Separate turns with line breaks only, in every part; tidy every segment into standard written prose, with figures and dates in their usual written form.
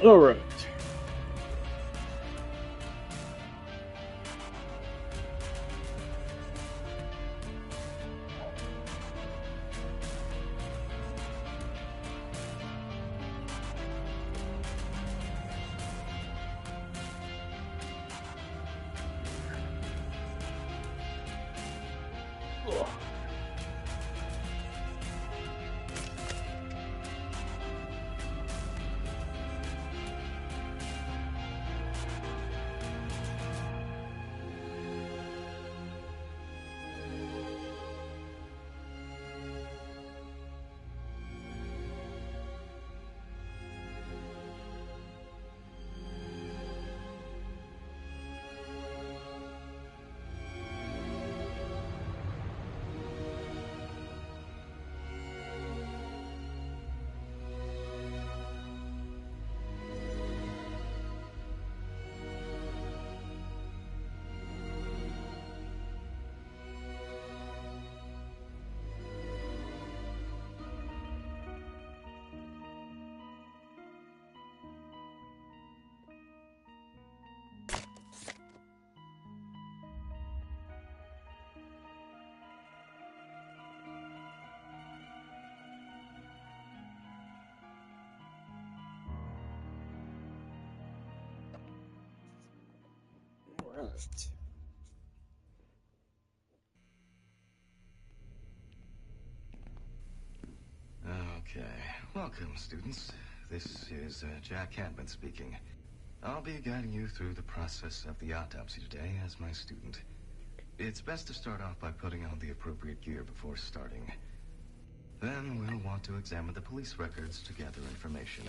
All right. Right.
Okay. Welcome, students. This is Jack Cadman speaking. I'll be guiding you through the process of the autopsy today as my student. It's best to start off by putting on the appropriate gear before starting. Then we'll want to examine the police records to gather information.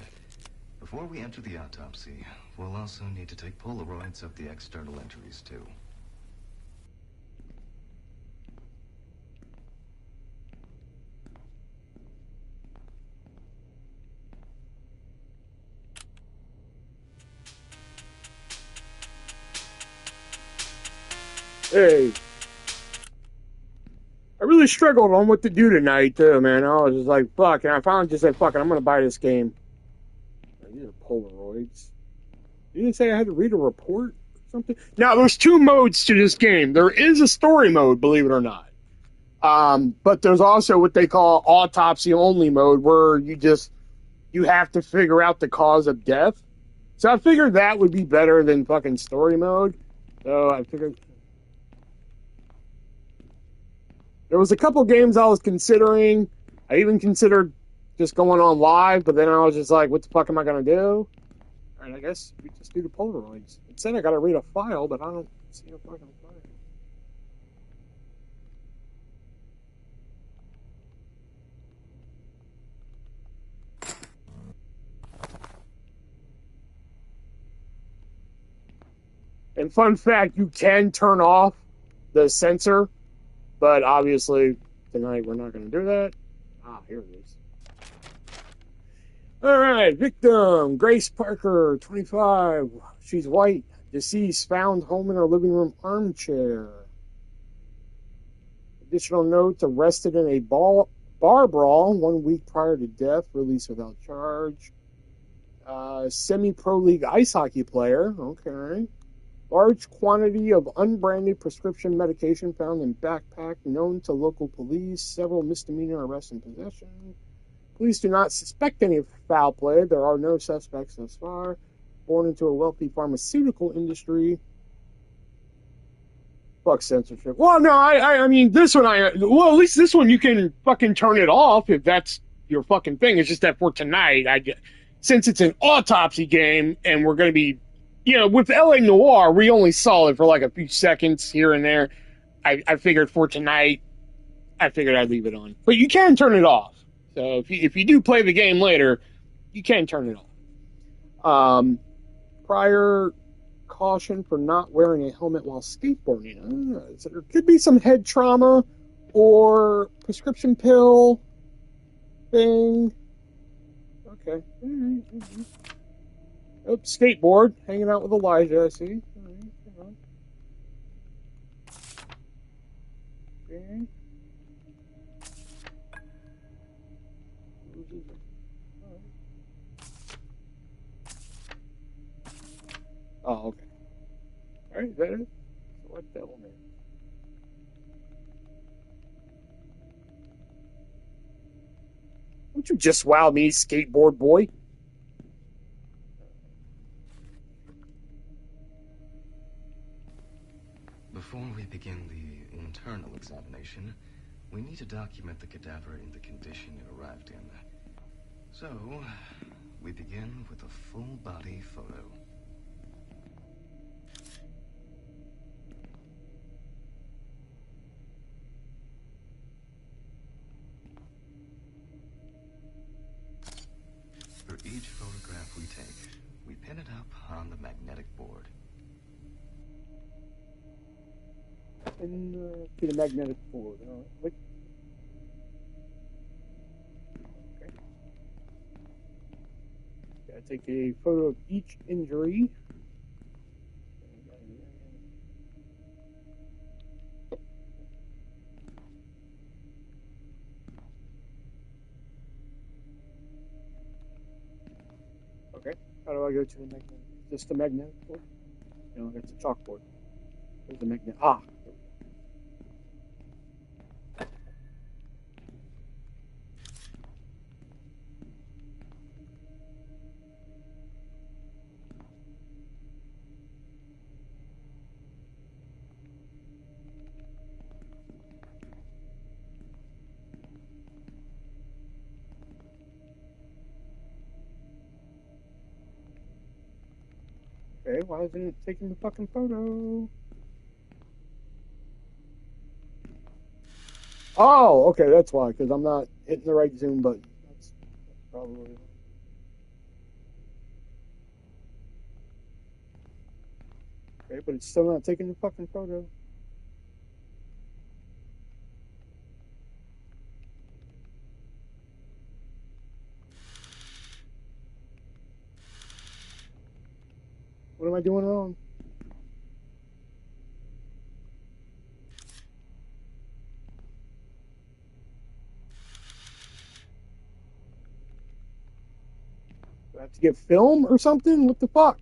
Before we enter the autopsy, we'll also need to take Polaroids of the external entries, too.
Hey. I really struggled on what to do tonight, too, man. I was just like, fuck. And I finally just said, fuck it, I'm going to buy this game. These are Polaroids. You didn't say I had to read a report or something? Now, there's two modes to this game. There is a story mode, believe it or not. But there's also what they call autopsy only mode, where you have to figure out the cause of death. So I figured that would be better than fucking story mode. So I figured there was a couple games I was considering. I even considered just going on live, but then I was just like, what the fuck am I going to do? And I guess we just do the Polaroids. It said I got to read a file, but I don't see a fucking file. And fun fact, you can turn off the sensor, but obviously tonight we're not going to do that. Ah, here it is. All right, victim, Grace Parker, 25. She's white. Deceased, found home in her living room armchair. Additional notes, arrested in a bar brawl 1 week prior to death, released without charge. Semi-pro league ice hockey player, okay. Large quantity of unbranded prescription medication found in backpack known to local police. Several misdemeanor arrests and possession. Police do not suspect any foul play. There are no suspects thus far. Born into a wealthy pharmaceutical industry. Fuck censorship. Well, no, I mean, this one, well, at least this one you can fucking turn it off if that's your fucking thing. It's just that for tonight, since it's an autopsy game and we're going to be, with LA Noire, we only saw it for like a few seconds here and there. I figured for tonight, I'd leave it on. But you can turn it off. So if you do play the game later, you can turn it off. Prior caution for not wearing a helmet while skateboarding. So there could be some head trauma or prescription pill thing. Okay. Oh, skateboard, hanging out with Elijah, I see. Okay. Oh, okay. All right, is that it? Select element. Don't you just wow me, skateboard boy?
Before we begin the internal examination, we need to document the cadaver in the condition it arrived in. So, we begin with a full-body photo. For each photograph we take, we pin it up on the magnetic board.
And to the magnetic board. Click. Okay. Gotta take a photo of each injury. Okay. How do I go to the magnetic? Just the magnetic board? No, that's a chalkboard. There's the magnet. Ah. Okay, why isn't it taking the fucking photo? Oh, okay, that's why, because I'm not hitting the right zoom button. That's probably. Okay, but it's still not taking the fucking photo. What am I doing wrong? Do I have to get film or something? What the fuck?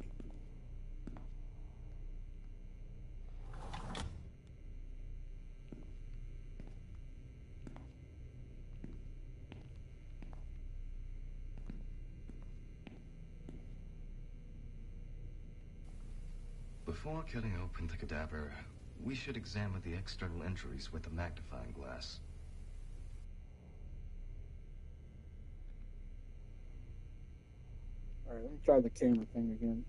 Before cutting open the cadaver, we should examine the external injuries with a magnifying glass.
Alright, let me try the camera thing again.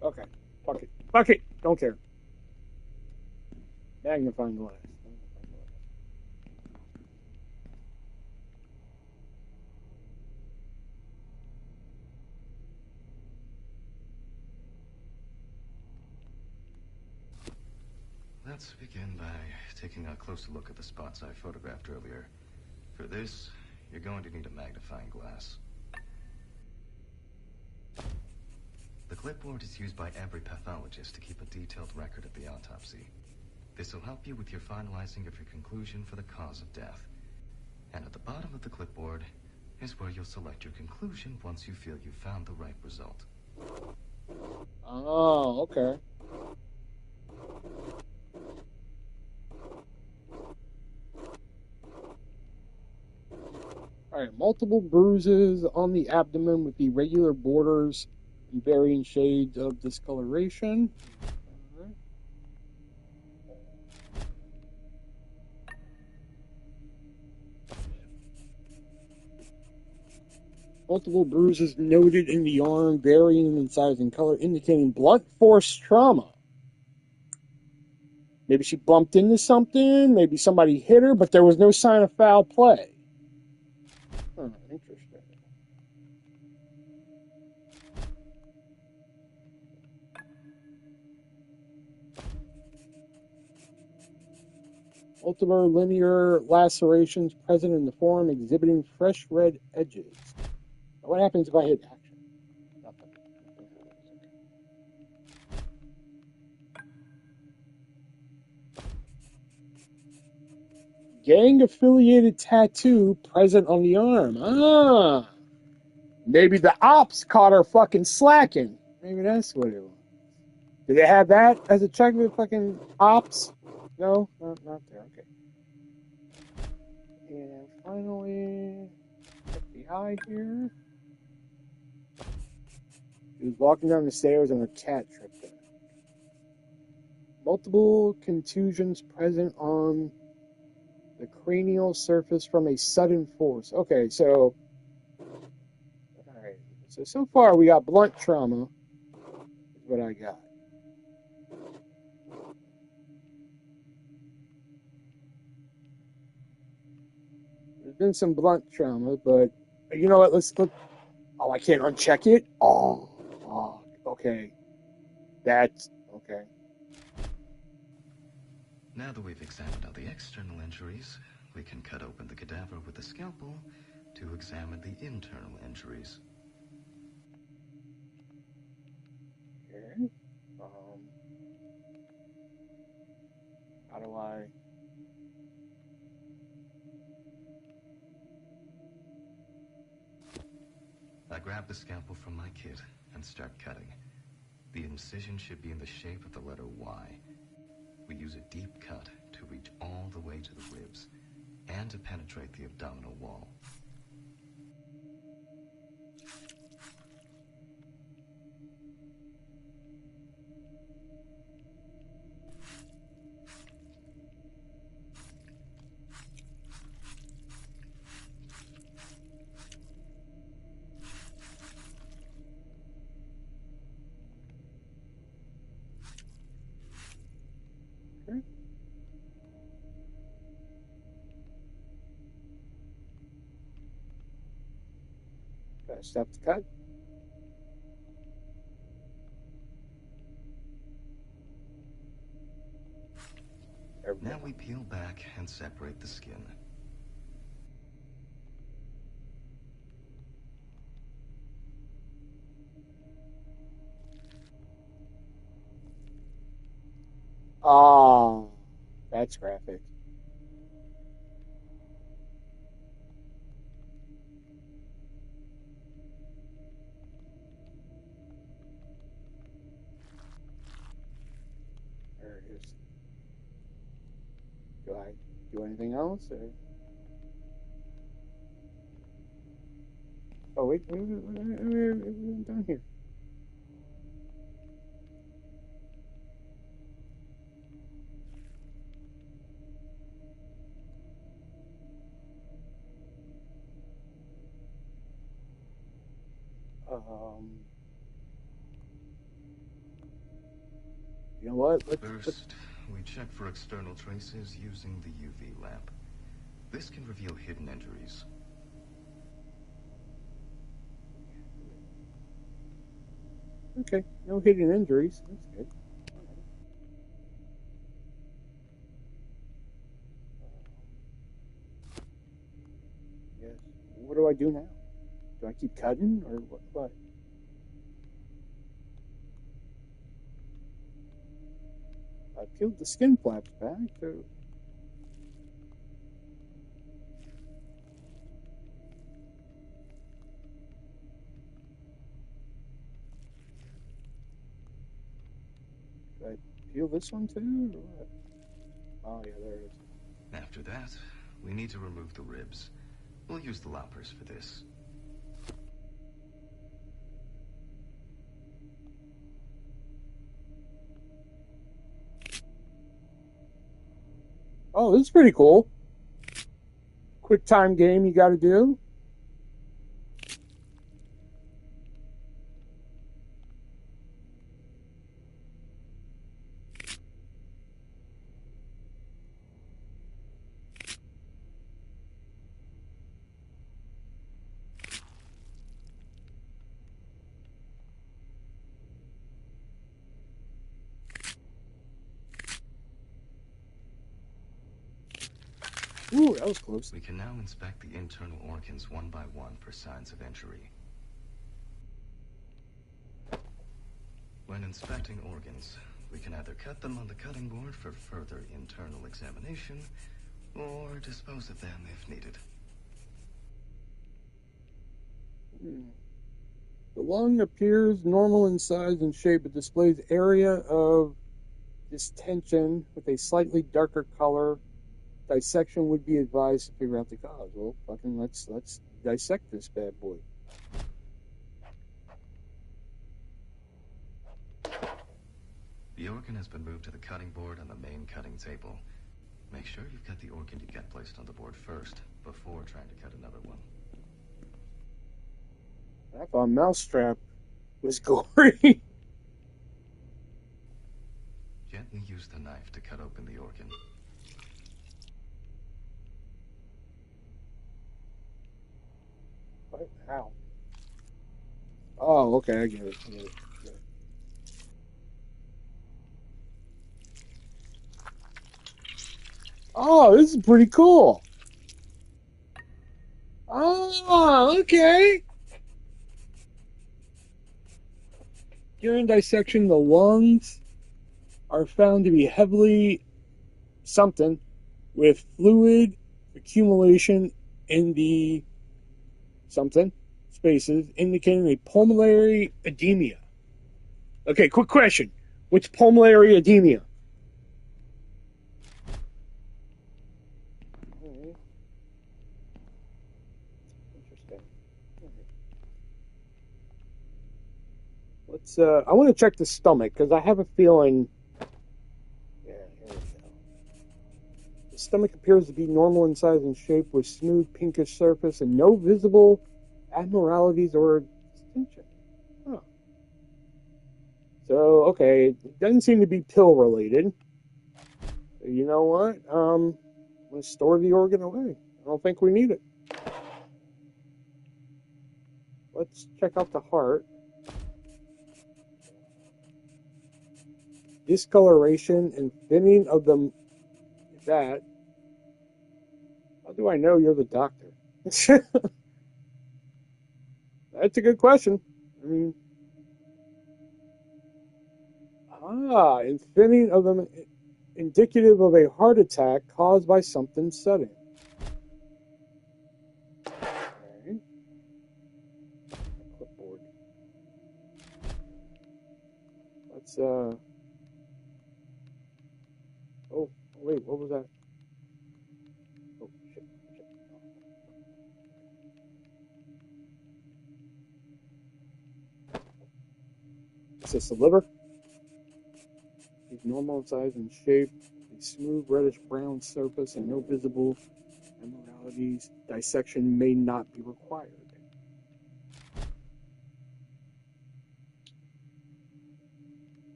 Okay. Fuck it. Fuck it. Don't care. Magnifying glass.
Let's begin by taking a closer look at the spots I photographed earlier. For this, you're going to need a magnifying glass. The clipboard is used by every pathologist to keep a detailed record of the autopsy. This will help you with your finalizing of your conclusion for the cause of death. And at the bottom of the clipboard is where you'll select your conclusion once you feel you've found the right result.
Oh, okay. Alright, multiple bruises on the abdomen with irregular borders and varying shades of discoloration. Alright. Multiple bruises noted in the arm, varying in size and color, indicating blunt force trauma. Maybe she bumped into something, maybe somebody hit her, but there was no sign of foul play. Huh, interesting. Multiple linear lacerations present in the forearm exhibiting fresh red edges. What happens if I hit action? Nothing. gang-affiliated tattoo present on the arm. Ah, maybe the ops caught her fucking slacking. Maybe that's what it was. Do they have that as a check with fucking ops? No, not there. Okay. And finally, FBI here. He was walking down the stairs and a cat tripped him. Multiple contusions present on the cranial surface from a sudden force. Okay, so all right. So far we got blunt trauma. Is what I got. There's been some blunt trauma, but you know what? Let's look. Oh, I can't uncheck it. Oh, okay. That's okay.
Now that we've examined all the external injuries, we can cut open the cadaver with a scalpel to examine the internal injuries.
Okay. How do
I grab the scalpel from my kit and start cutting. The incision should be in the shape of the letter Y. We use a deep cut to reach all the way to the ribs and to penetrate the abdominal wall.
okay. Got stuff to cut.
Now we peel back and separate the skin.
Oh, that's graphic. There it is. Do I do anything else? Or? Oh, wait, we're done here. You know what?
First, we check for external traces using the UV lamp. This can reveal hidden injuries.
Okay, no hidden injuries. That's good. Yes. What do I do now? Do I keep cutting or what? I peeled the skin flaps back. So do I peel this one too? Or what? Oh yeah, there it is.
After that, we need to remove the ribs. We'll use the loppers for this.
Oh, this is pretty cool. Quick time game you got to do. Ooh, that was close.
We can now inspect the internal organs one by one for signs of injury. When inspecting organs, we can either cut them on the cutting board for further internal examination, or dispose of them if needed.
The lung appears normal in size and shape, but displays area of distension with a slightly darker color. Dissection would be advised to figure out the cause. Well, fucking let's dissect this bad boy.
The organ has been moved to the cutting board on the main cutting table. Make sure you've got the organ you get placed on the board first, before trying to cut another one.
I thought Mousetrap was gory.
Gently use the knife to cut open the organ.
What? How? Oh, okay, I get it. Oh, this is pretty cool. Oh, okay. During dissection, the lungs are found to be heavily something with fluid accumulation in the something spaces, indicating a pulmonary edema. Okay, quick question. What's pulmonary edema? Interesting. Let's. I want to check the stomach because I have a feeling. Yeah, here we go. The stomach appears to be normal in size and shape, with smooth pinkish surface and no visible abnormalities or distension. Huh. So, okay, it doesn't seem to be pill related. So you know what? I'm going to store the organ away. I don't think we need it. Let's check out the heart. Discoloration and thinning of the that. How do I know you're the doctor? That's a good question. I mean, and thinning of them indicative of a heart attack caused by something sudden. Okay. Clipboard. Let's oh wait, what was that? Oh shit. Is this the liver? It's normal size and shape, a smooth reddish brown surface, and no visible abnormalities. Dissection may not be required.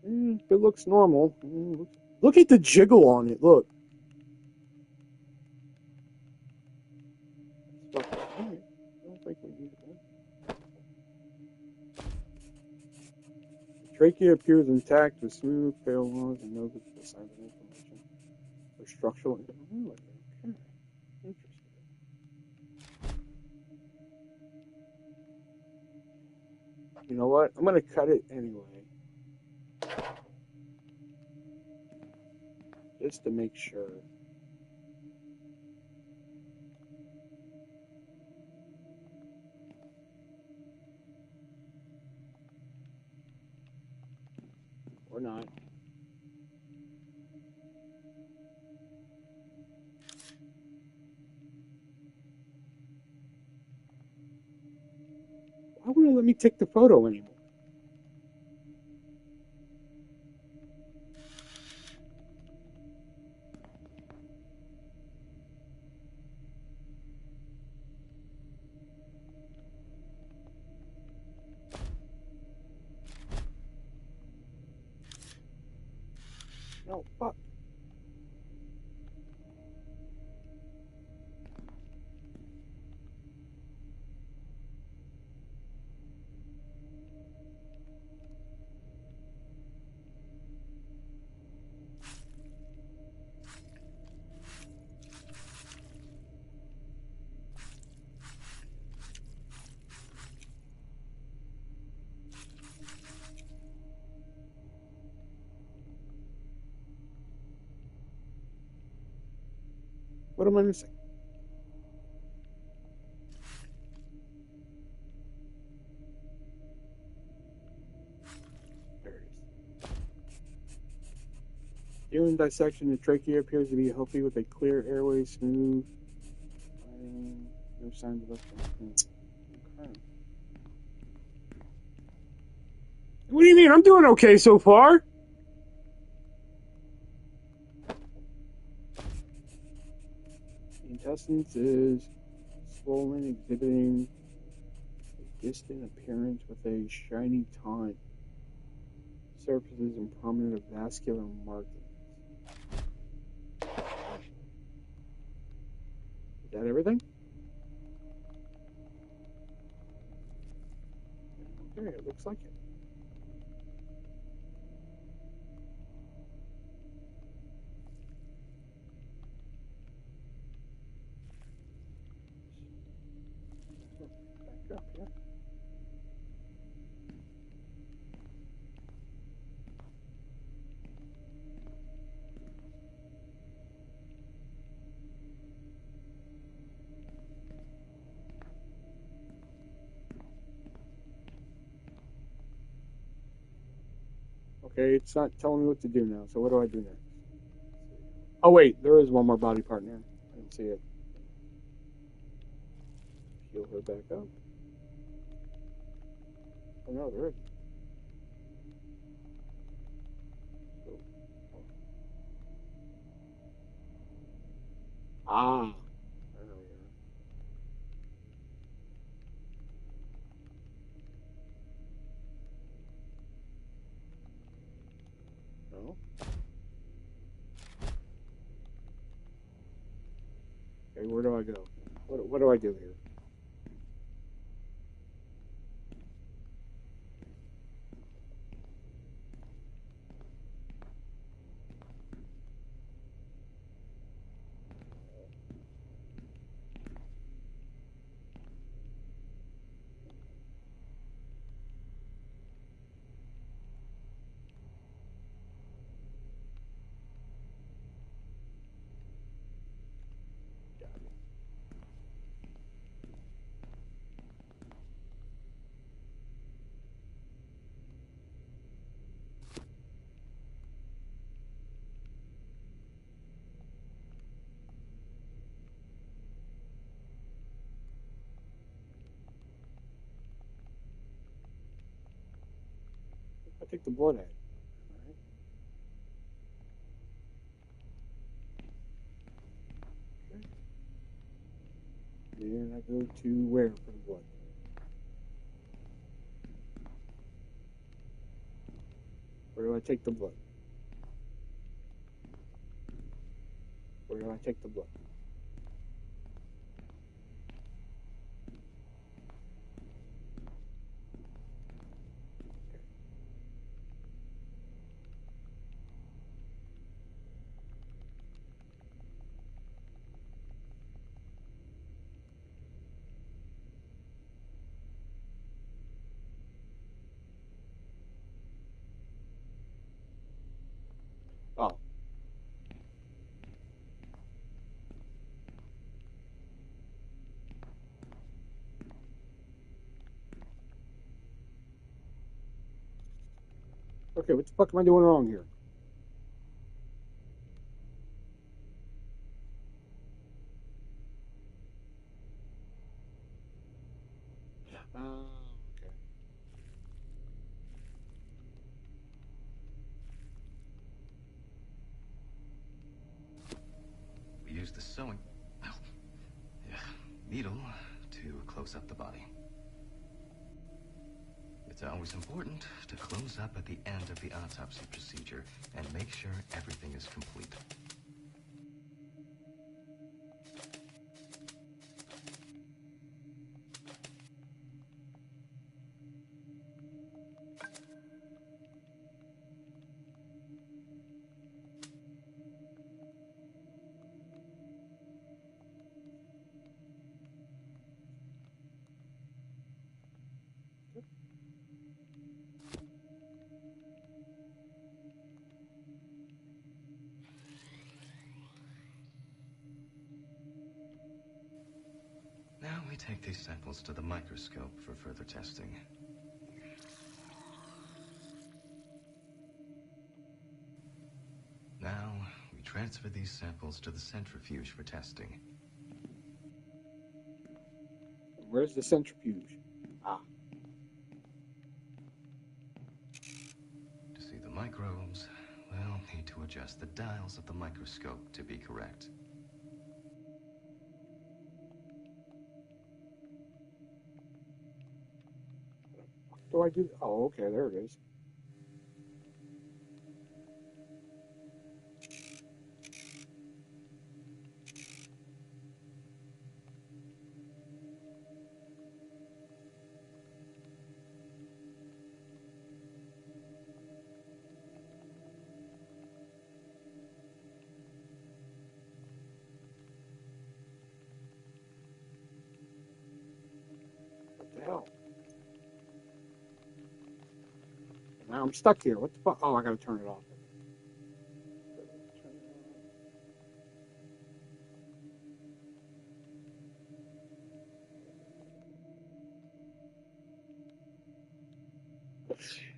It looks normal. Look at the jiggle on it. Look. I don't think we need it. The trachea appears intact with smooth, pale lungs and no visible signs of inflammation or structural abnormality. Okay. Interesting. You know what? I'm going to cut it anyway. Just to make sure. Or not. Why won't it let me take the photo anymore? No, fuck. What am I missing? There it is. During dissection, the trachea appears to be healthy with a clear airway, smooth. No signs of obstruction. Okay. What do you mean? I'm doing okay so far. The intestines is swollen, exhibiting a distant appearance with a shiny tine. Surfaces and prominent vascular markings. Is that everything? Okay, it looks like it. Back up, yeah. Okay, it's not telling me what to do now, so what do I do next? Oh wait, there is one more body part in there. I didn't see it. Heal her back up. Oh no, there is. Ah. I know you are. No? Okay, where do I go? What do I do here? I take the blood out. Alright. Okay. Then I go to where for the blood? Where do I take the blood? Where do I take the blood? Oh. Okay, what the fuck am I doing wrong here? Okay.
We use the sewing needle to close up the body. It's always important to close up at the end of the autopsy procedure and make sure everything is complete. Now we take these samples to the microscope for further testing. Now, we transfer these samples to the centrifuge for testing.
Where's the centrifuge? Ah.
To see the microbes, we'll need to adjust the dials of the microscope to be correct.
What do I do? Oh, okay, there it is. What the hell? Now I'm stuck here. What the fuck? Oh, I gotta turn it off.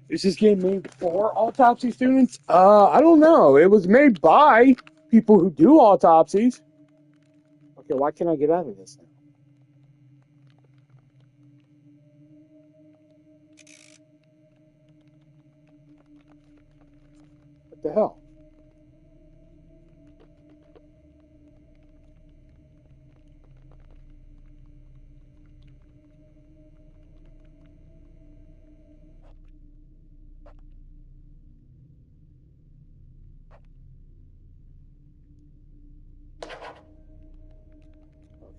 Is this game made for autopsy students? I don't know. It was made by people who do autopsies. Okay, why can't I get out of this now? What the hell?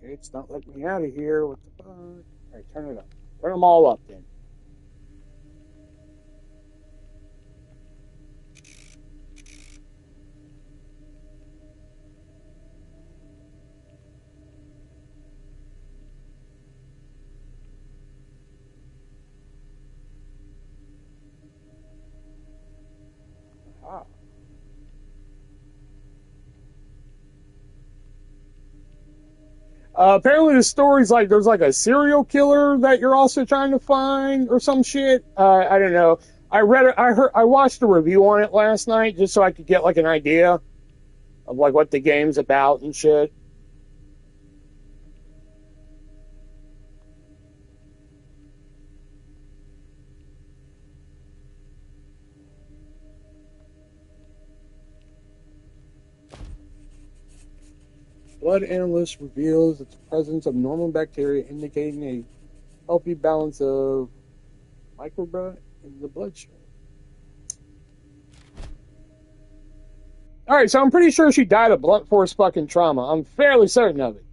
Okay, it's not letting me out of here. What the fuck? All right, turn it up. Turn them all up then. Ah. Apparently the story's like there's like a serial killer that you're also trying to find or some shit. I don't know. I read it. I watched a review on it last night just so I could get like an idea of like what the game's about and shit. Blood analyst reveals its presence of normal bacteria indicating a healthy balance of microbiota in the bloodstream. All right, so I'm pretty sure she died of blunt force fucking trauma. I'm fairly certain of it.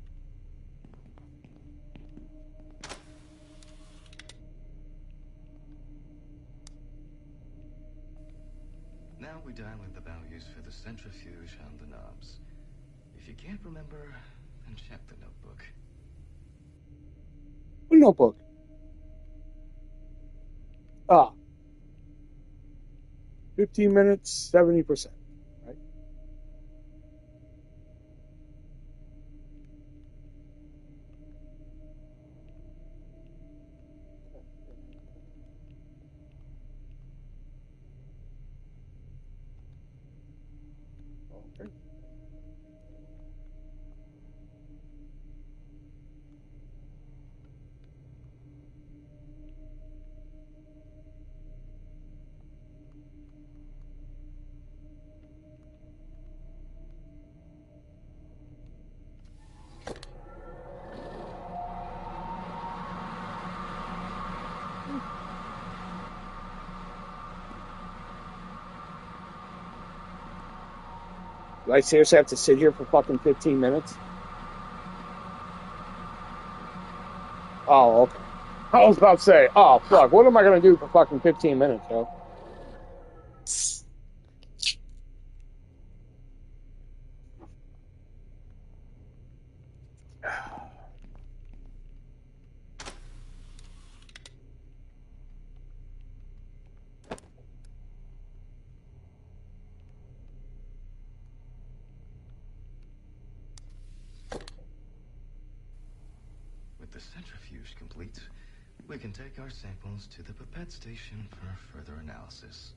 Now we dial in the values for the centrifuge on the knobs. If you can't remember, then check the notebook.
What notebook? Ah. 15 minutes, 70%. Right? Okay. Do I seriously have to sit here for fucking 15 minutes? Oh, okay. I was about to say, oh, fuck, what am I going to do for fucking 15 minutes, yo?
With centrifuge complete, we can take our samples to the pipette station for further analysis.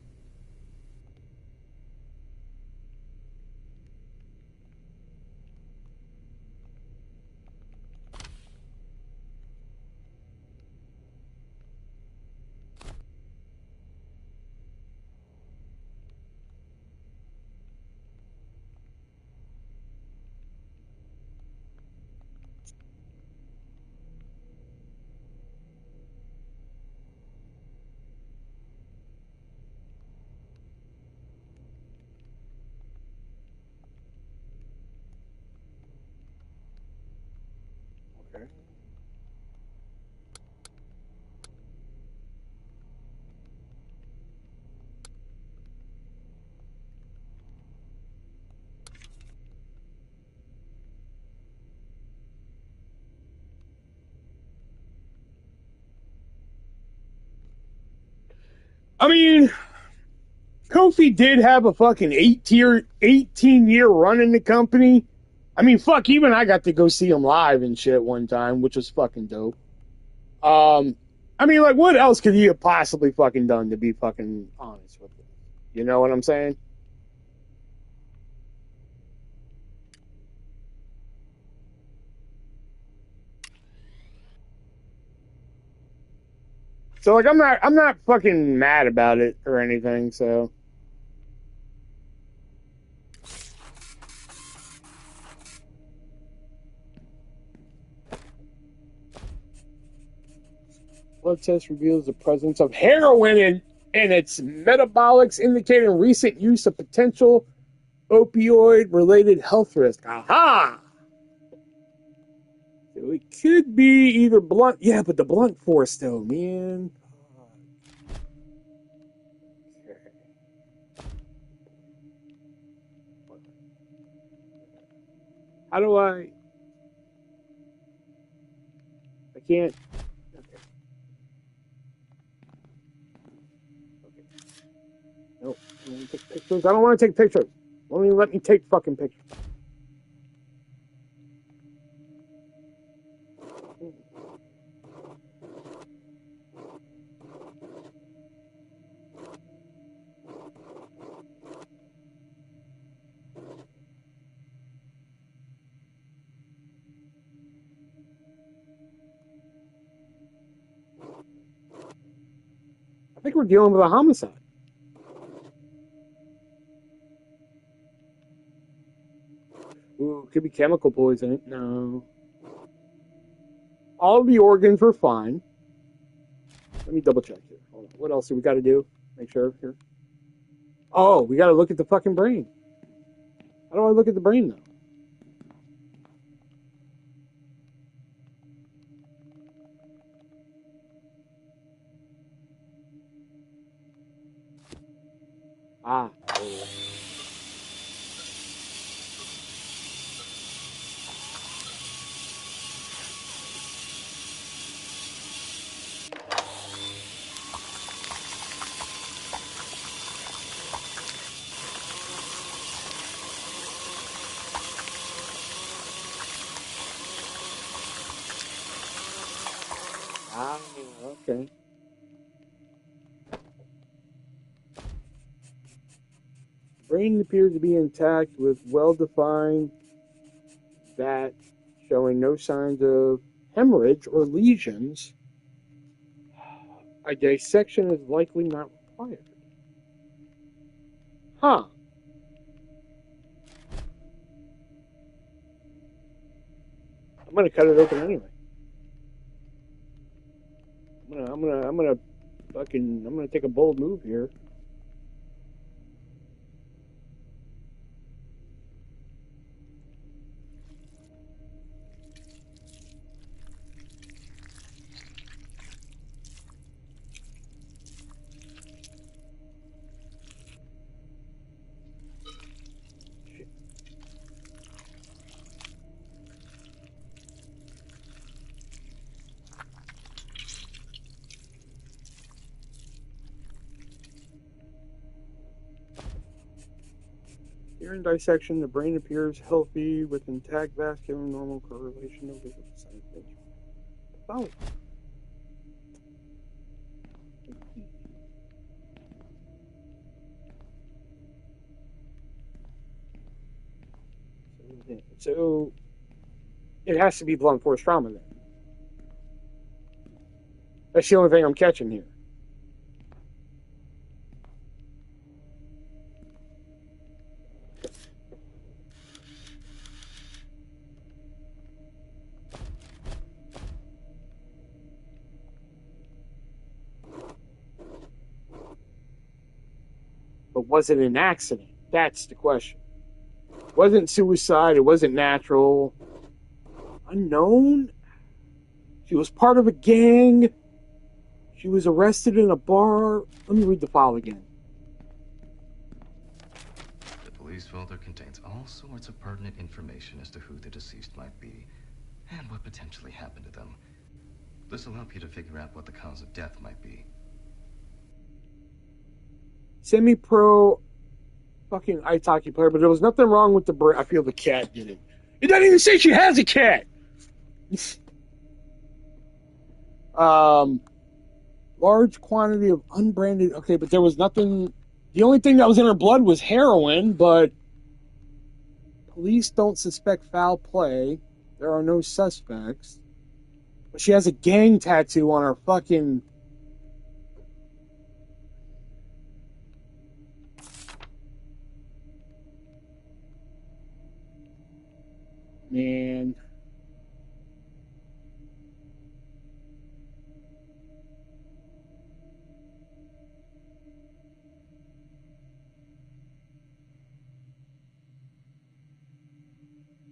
Okay. I mean, Kofi did have a fucking 18-year run in the company. I mean, fuck, even I got to go see him live and shit one time, which was fucking dope. I mean, like, what else could he have possibly fucking done, to be fucking honest with you? You know what I'm saying? So, like, I'm not fucking mad about it or anything, so. Blood test reveals the presence of heroin in its metabolics, indicating recent use of potential opioid-related health risk. Aha! So it could be either blunt. Yeah, but the blunt force, though, man. Okay. How do I can't. Okay. Okay. Nope. I don't want to take pictures. I don't want to take pictures. Won't even let me take fucking pictures. I think we're dealing with a homicide. Ooh, could be chemical poisoning. No. All of the organs were fine. Let me double check here. Hold on. What else do we got to do? Make sure here. Oh, we got to look at the fucking brain. How do I look at the brain though? Ah. Ah, okay. Brain appears to be intact with well-defined vat showing no signs of hemorrhage or lesions. A dissection is likely not required. Huh. I'm gonna cut it open anyway. I'm gonna take a bold move here. Here in dissection, the brain appears healthy with intact vascular normal correlation of visual percentage. Oh. So it has to be blunt force trauma then. That's the only thing I'm catching here. But was it an accident? That's the question. It wasn't suicide. It wasn't natural. Unknown? She was part of a gang. She was arrested in a bar. Let me read the file again.
The police folder contains all sorts of pertinent information as to who the deceased might be and what potentially happened to them. This will help you to figure out what the cause of death might be.
Semi-pro fucking ice hockey player, but there was nothing wrong with the brain. I feel the cat did it. It doesn't even say she has a cat. Large quantity of unbranded. Okay, but there was nothing. The only thing that was in her blood was heroin, but police don't suspect foul play. There are no suspects. But she has a gang tattoo on her fucking. Man.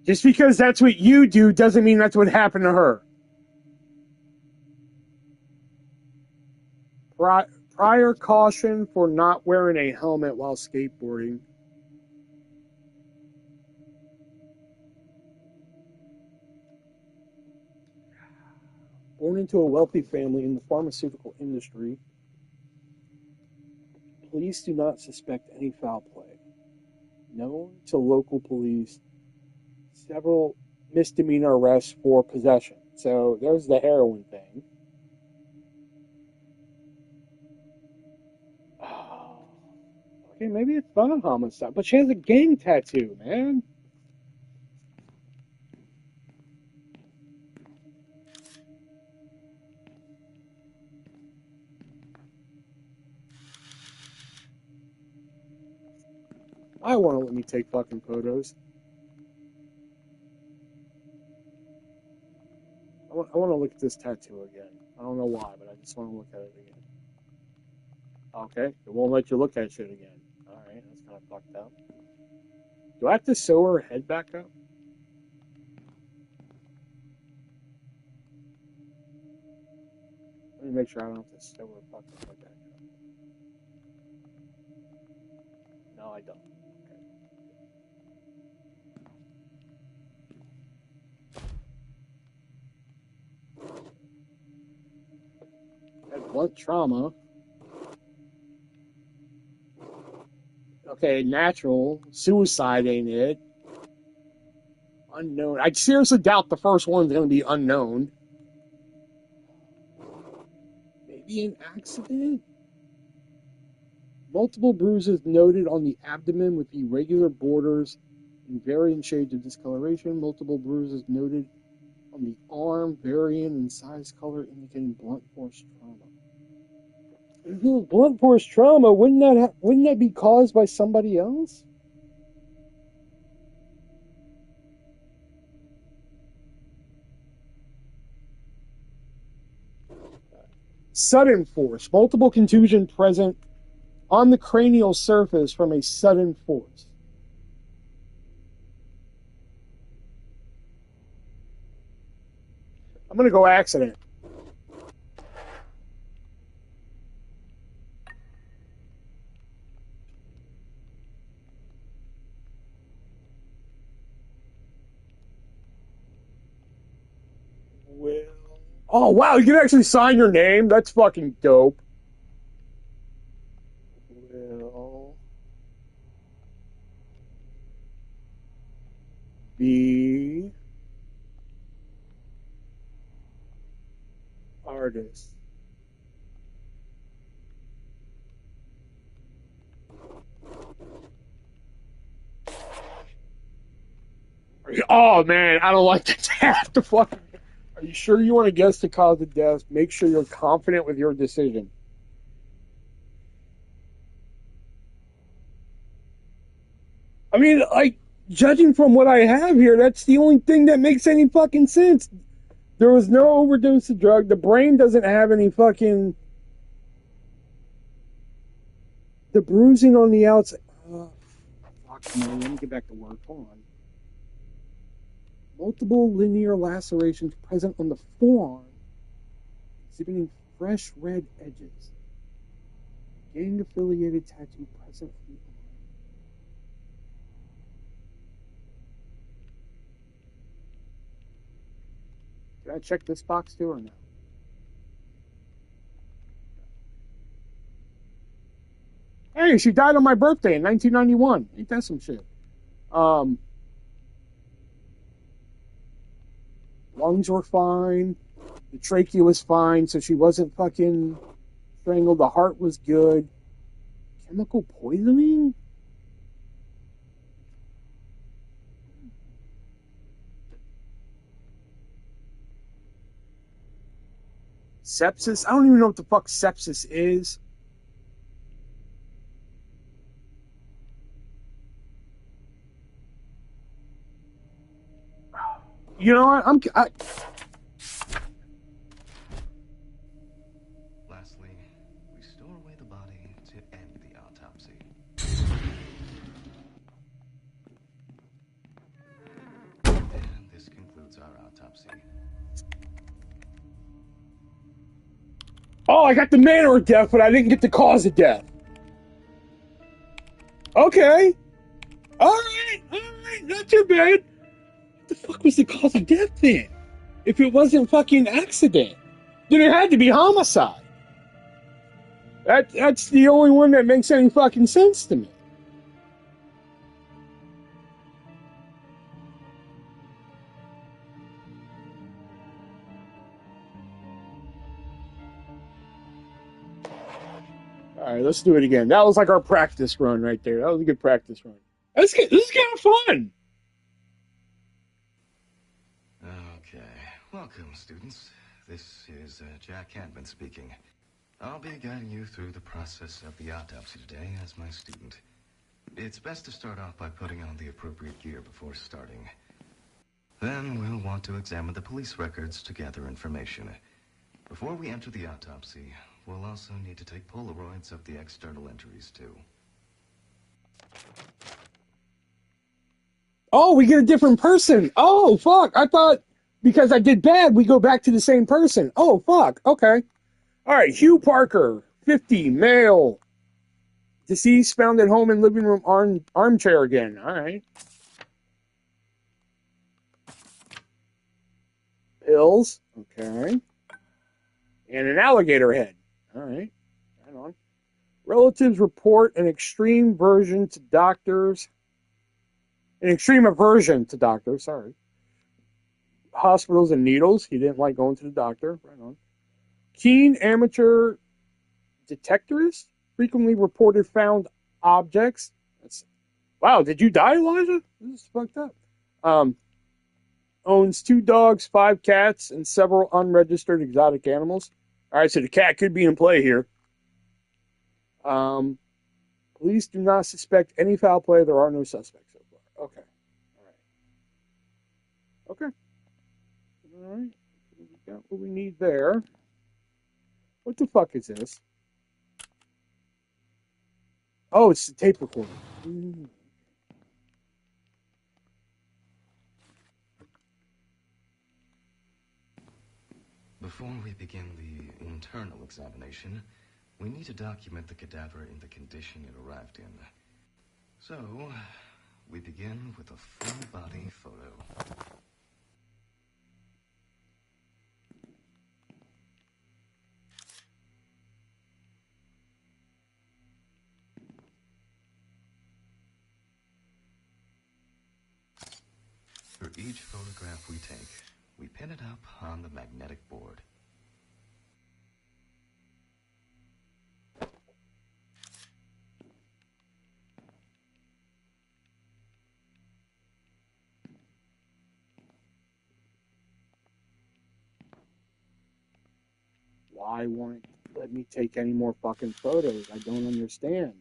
Just because that's what you do doesn't mean that's what happened to her. Prior caution for not wearing a helmet while skateboarding. Born into a wealthy family in the pharmaceutical industry, police do not suspect any foul play. Known to local police, several misdemeanor arrests for possession. So there's the heroin thing. Oh, okay, maybe it's not a homicide, but she has a gang tattoo, man. I want to let me take fucking photos. I want to look at this tattoo again. I don't know why, but I just want to look at it again. Okay, it won't let you look at shit again. Alright, that's kind of fucked up. Do I have to sew her head back up? Let me make sure I don't have to sew her fucking head back up. No, I don't. Okay. Had blunt trauma. Okay, natural. Suicide ain't it. Unknown. I seriously doubt the first one's going to be unknown. Maybe an accident? Multiple bruises noted on the abdomen with irregular borders in varying shades of discoloration. Multiple bruises noted on the arm, varying in size, color, indicating blunt force trauma. Blunt force trauma, wouldn't that be caused by somebody else? Sudden force, multiple contusion present on the cranial surface from a sudden force. I'm going to go accident. Will. Oh, wow, you can actually sign your name? That's fucking dope. Will be artist. Oh man, I don't like to have to fucking. Are you sure you want to guess the cause of death? Make sure you're confident with your decision. I mean, like, judging from what I have here, that's the only thing that makes any fucking sense. There was no overdose of drug. The brain doesn't have any fucking. The bruising on the outside. Fuck, man, let me get back to work. Hold on. Multiple linear lacerations present on the forearm, exhibiting fresh red edges. Gang-affiliated tattoo present on the arm. Did I check this box too or no? Hey, she died on my birthday in 1991. Ain't that some shit? Lungs were fine. The trachea was fine, so she wasn't fucking strangled. The heart was good. Chemical poisoning? Sepsis? I don't even know what the fuck sepsis is. You know what?
Lastly, we store away the body to end the autopsy. And this concludes our autopsy.
Oh, I got the manner of death, but I didn't get the cause of death. Okay. All right. Not too bad. What the fuck was the cause of death then? If it wasn't fucking accident, then it had to be homicide. That's the only one that makes any fucking sense to me. All right, let's do it again. That was like our practice run right there. That was a good practice run. This is kind of fun.
Okay, welcome, students. This is Jack Handman speaking. I'll be guiding you through the process of the autopsy today as my student. It's best to start off by putting on the appropriate gear before starting. Then we'll want to examine the police records to gather information. Before we enter the autopsy, we'll also need to take Polaroids of the external injuries, too.
Oh, we get a different person. Oh, fuck. I thought because I did bad, we go back to the same person. Oh, fuck. Okay. All right. Hugh Parker, 50, male. Deceased, found at home in living room armchair again. All right. Pills. Okay. And an alligator head. All right. Right on. Relatives report an extreme aversion to doctors. Sorry. Hospitals and needles. He didn't like going to the doctor. Right on. Keen amateur detectorist. Frequently reported found objects. Wow, did you die, Elijah? This is fucked up. Owns 2 dogs, 5 cats, and several unregistered exotic animals. All right, so the cat could be in play here. Police do not suspect any foul play. There are no suspects so far. Okay. All right. Okay. All right. We got what we need there. What the fuck is this? Oh, it's the tape recorder.
Before we begin the internal examination, we need to document the cadaver in the condition it arrived in. So, we begin with a full-body photo. For each photograph we take, we pin it up on the magnetic board.
Why won't it let me take any more fucking photos? I don't understand.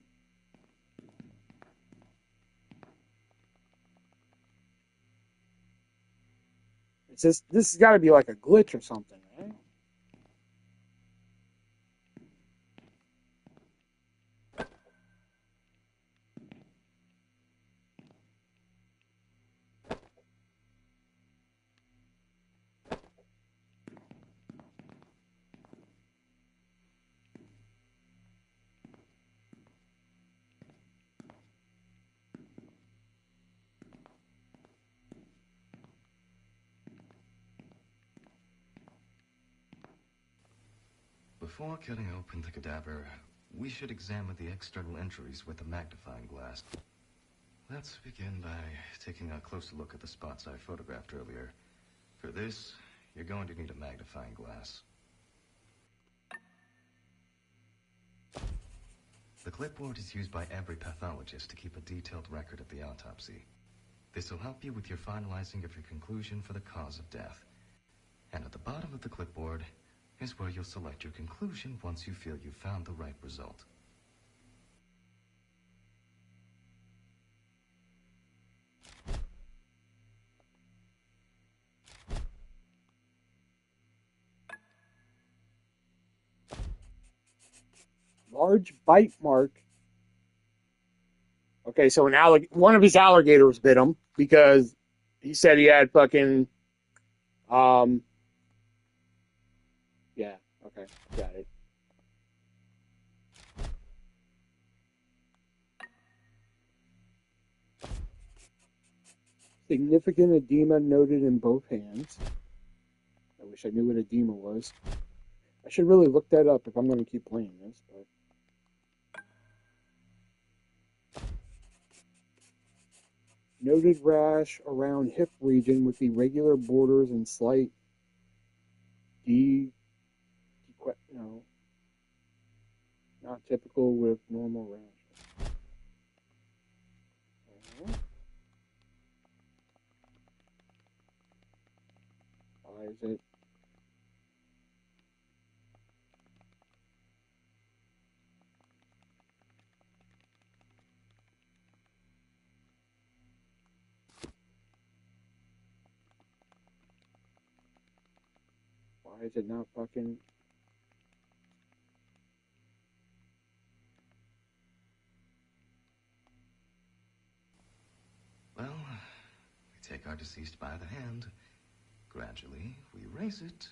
It's just, this has got to be like a glitch or something, right?
Before cutting open the cadaver, we should examine the external injuries with a magnifying glass. Let's begin by taking a closer look at the spots I photographed earlier. For this, you're going to need a magnifying glass. The clipboard is used by every pathologist to keep a detailed record of the autopsy. This will help you with your finalizing of your conclusion for the cause of death. And at the bottom of the clipboard is where you'll select your conclusion once you feel you've found the right result.
Large bite mark. Okay, so one of his alligators bit him because he said he had fucking, yeah, okay, got it. Significant edema noted in both hands. I wish I knew what edema was. I should really look that up if I'm going to keep playing this, but. Noted rash around hip region with irregular borders and slight no, not typical with normal rash. Why is it? Why is it not fucking?
Well, we take our deceased by the hand. Gradually, we raise it.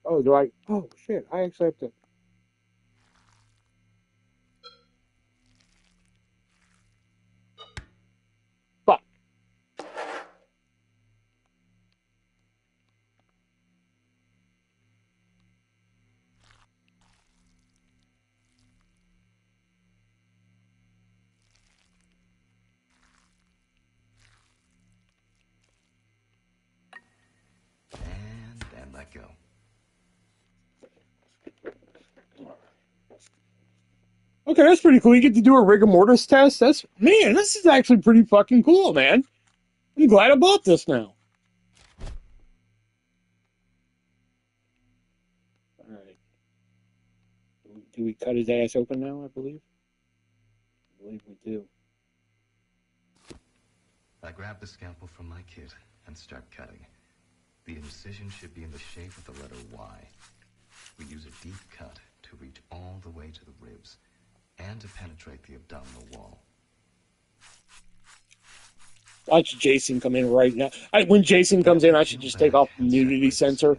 Oh, do I? Oh shit! I actually have to. Fuck.
And then let go.
Okay, that's pretty cool. You get to do a rigor mortis test. Man, this is actually pretty fucking cool, man. I'm glad I bought this now. All right. Do we cut his ass open now? I believe we do.
I grab the scalpel from my kit and start cutting. The incision should be in the shape of the letter Y. We use a deep cut to reach all the way to the ribs and to penetrate the abdominal wall.
Watch Jason come in right now. When Jason comes in, I should just take off the nudity sensor.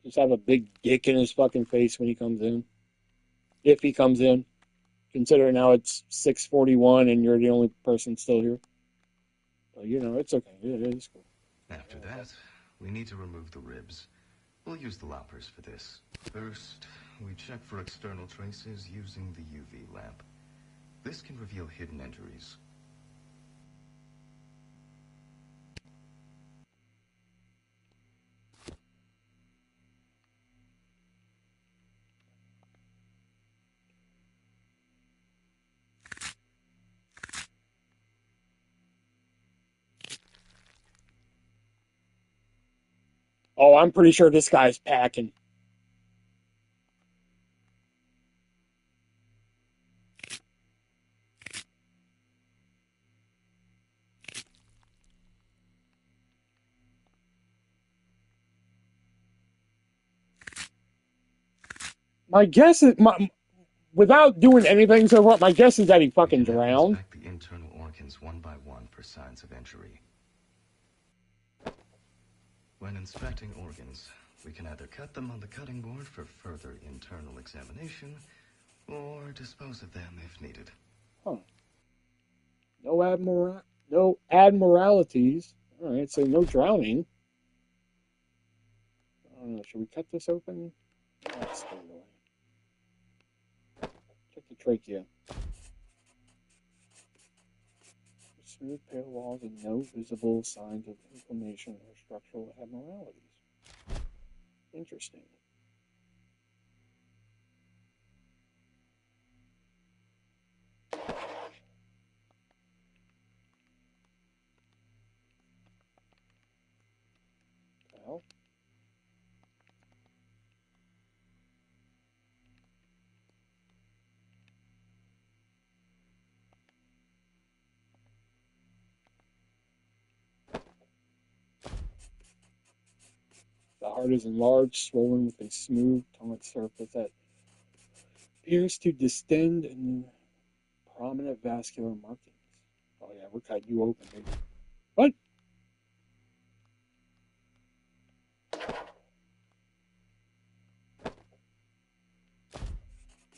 Just have a big dick in his fucking face when he comes in. If he comes in. Considering now it's 6:41 and you're the only person still here. But, it's okay. It is cool.
After that, we need to remove the ribs. We'll use the loppers for this. First, we check for external traces using the UV lamp. This can reveal hidden injuries.
Oh, I'm pretty sure this guy's packing. My guess is, without doing anything so far, my guess is that he fucking
We can now
drowned.
inspect the internal organs one by one for signs of injury. When inspecting organs, we can either cut them on the cutting board for further internal examination, or dispose of them if needed.
Huh. No abnormalities. All right, so no drowning. Should we cut this open? Let's throw it away. Check the trachea. Smooth, pale walls and no visible signs of inflammation or structural abnormalities. Interesting. Well, the heart is enlarged, swollen with a smooth tonic surface that appears to distend and prominent vascular markings. Oh yeah, we're cutting you open, baby. What?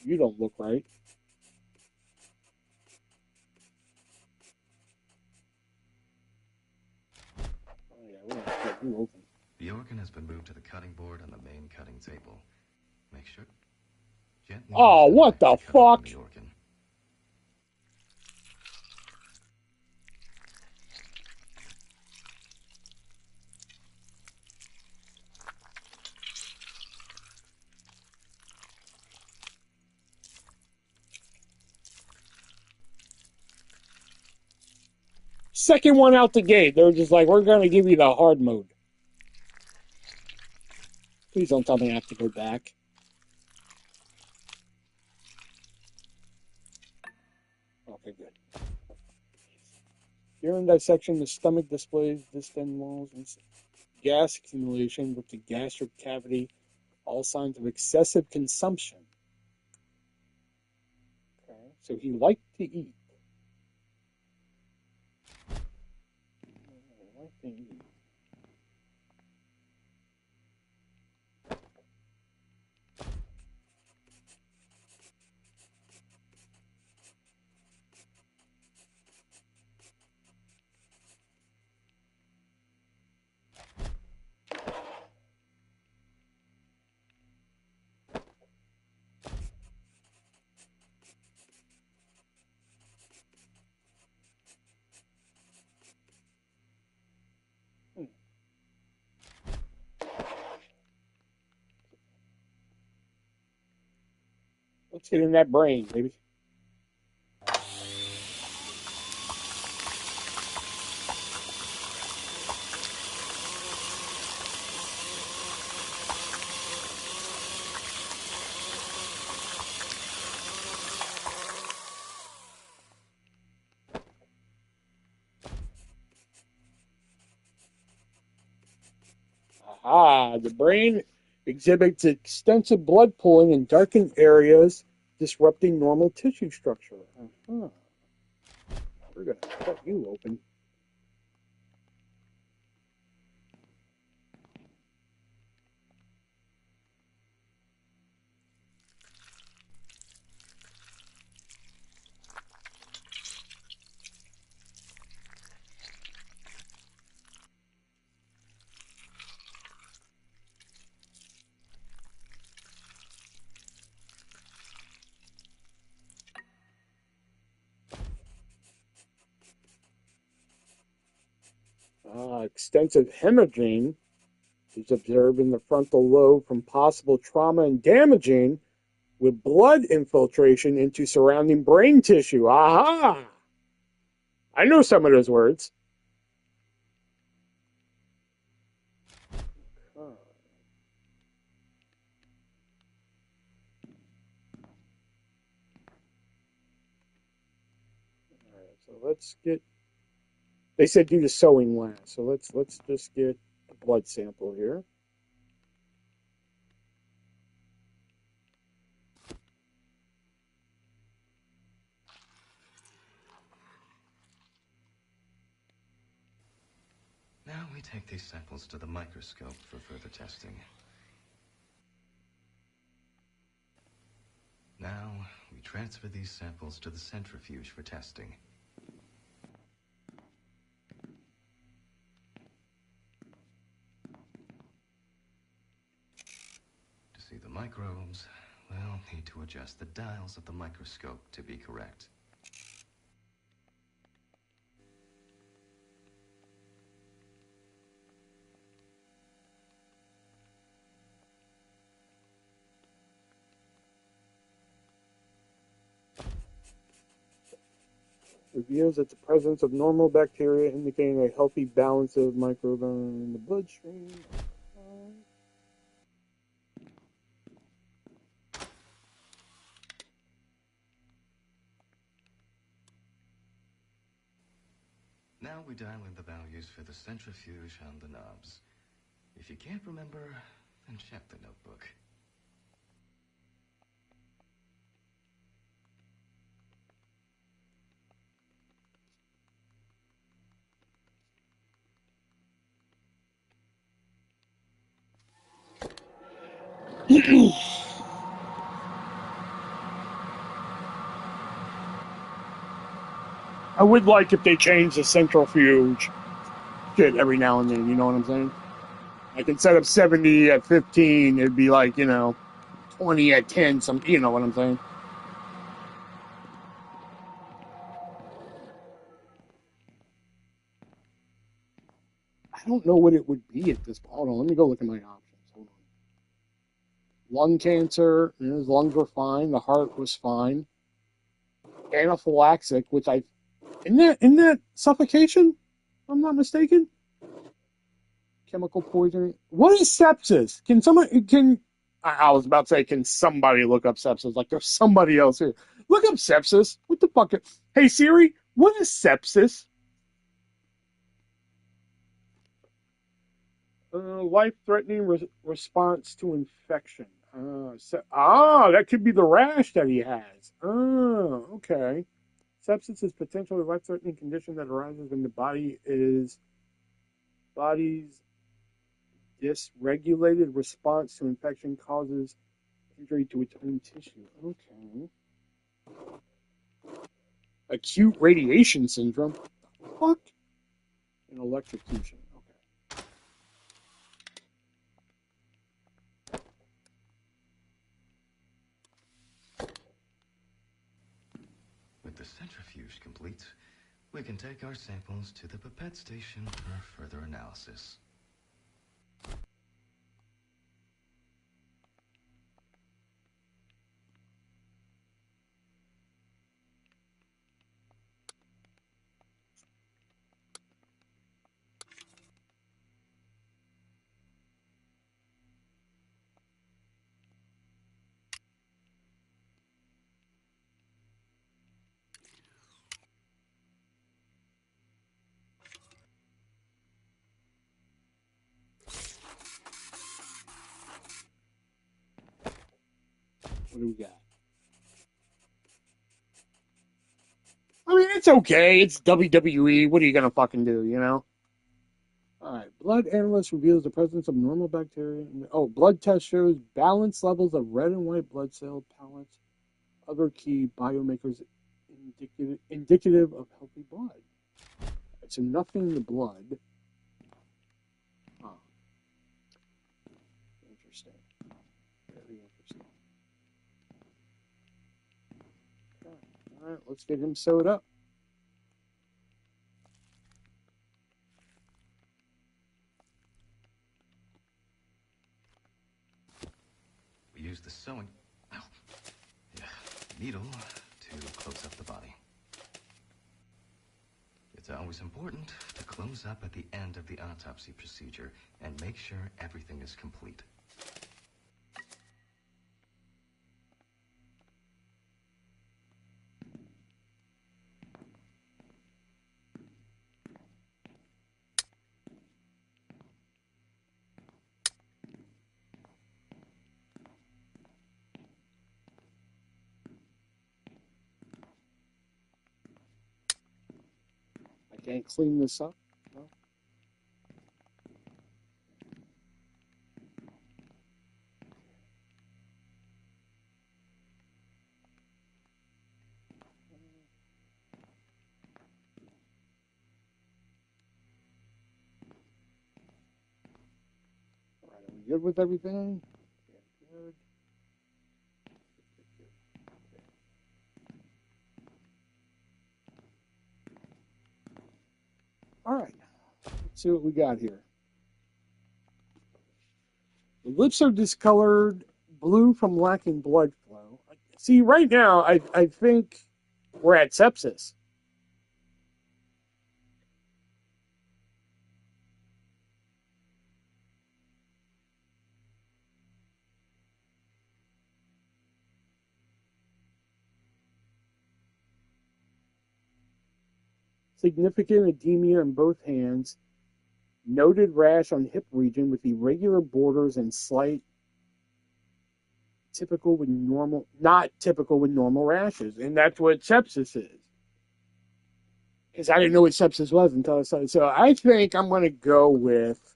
You don't look right. Oh yeah, we're gonna cut you open.
The organ has been moved to the cutting board on the main cutting table. Make sure gently.
Oh, what the fuck?
The organ.
Second one out the gate. They're just like, we're gonna give you the hard mode. Please don't tell me I have to go back. Okay, good. During dissection, the stomach displays distend walls and gas accumulation with the gastric cavity, all signs of excessive consumption. Okay, so he liked to eat. He liked to eat. Let's get in that brain, baby. Aha, the brain exhibits extensive blood pooling in darkened areas, disrupting normal tissue structure. Uh-huh. We're going to cut you open. Extensive hemorrhaging is observed in the frontal lobe from possible trauma and damaging with blood infiltration into surrounding brain tissue. Aha! I know some of those words. Okay. let's get. They said do the sewing last, so let's just get a blood sample here.
Now we take these samples to the microscope for further testing. Now we transfer these samples to the centrifuge for testing. To see the microbes, we'll need to adjust the dials of the microscope to be correct.
Reveals that the presence of normal bacteria indicating a healthy balance of microbiome in the bloodstream.
Now we dial in the values for the centrifuge on the knobs. If you can't remember, then check the notebook.
I would like if they changed the centrifuge shit every now and then, you know what I'm saying? Like instead of 70 at 15, it'd be like, 20 at 10, some, you know what I'm saying? I don't know what it would be at this point. Hold on, let me go look at my options. Hold on. Lung cancer, his lungs were fine, the heart was fine. Anaphylaxis, which isn't that suffocation? If I'm not mistaken. Chemical poisoning. What is sepsis? I was about to say, can somebody look up sepsis? Like there's somebody else here. Look up sepsis. What the fuck? Hey Siri, what is sepsis? Life-threatening response to infection. That could be the rash that he has. Oh, okay. Sepsis is potentially a life-threatening condition that arises when the body's dysregulated response to infection causes injury to its own tissue. Okay. Acute radiation syndrome. Fuck. An electrocution. Okay.
With the centrifuge complete, we can take our samples to the pipette station for further analysis.
What do we got? I mean, it's okay. It's WWE. What are you gonna fucking do, you know? All right. Blood analyst reveals the presence of normal bacteria. Blood test shows balanced levels of red and white blood cell pellets. Other key biomarkers indicative of healthy blood. So nothing in the blood. Huh. Interesting. Very interesting. Okay. All right. Let's get him sewed up.
We use the sewing needle to close up the body. It's always important to close up at the end of the autopsy procedure and make sure everything is complete.
Can't clean this up. No. All right, are we good with everything? Yeah, good. All right, let's see what we got here. The lips are discolored, blue from lacking blood flow. See, right now, I think we're at sepsis. Significant edema in both hands, noted rash on hip region with irregular borders and slight not typical with normal rashes. And that's what sepsis is. Because I didn't know what sepsis was until I saw it. So I think I'm going to go with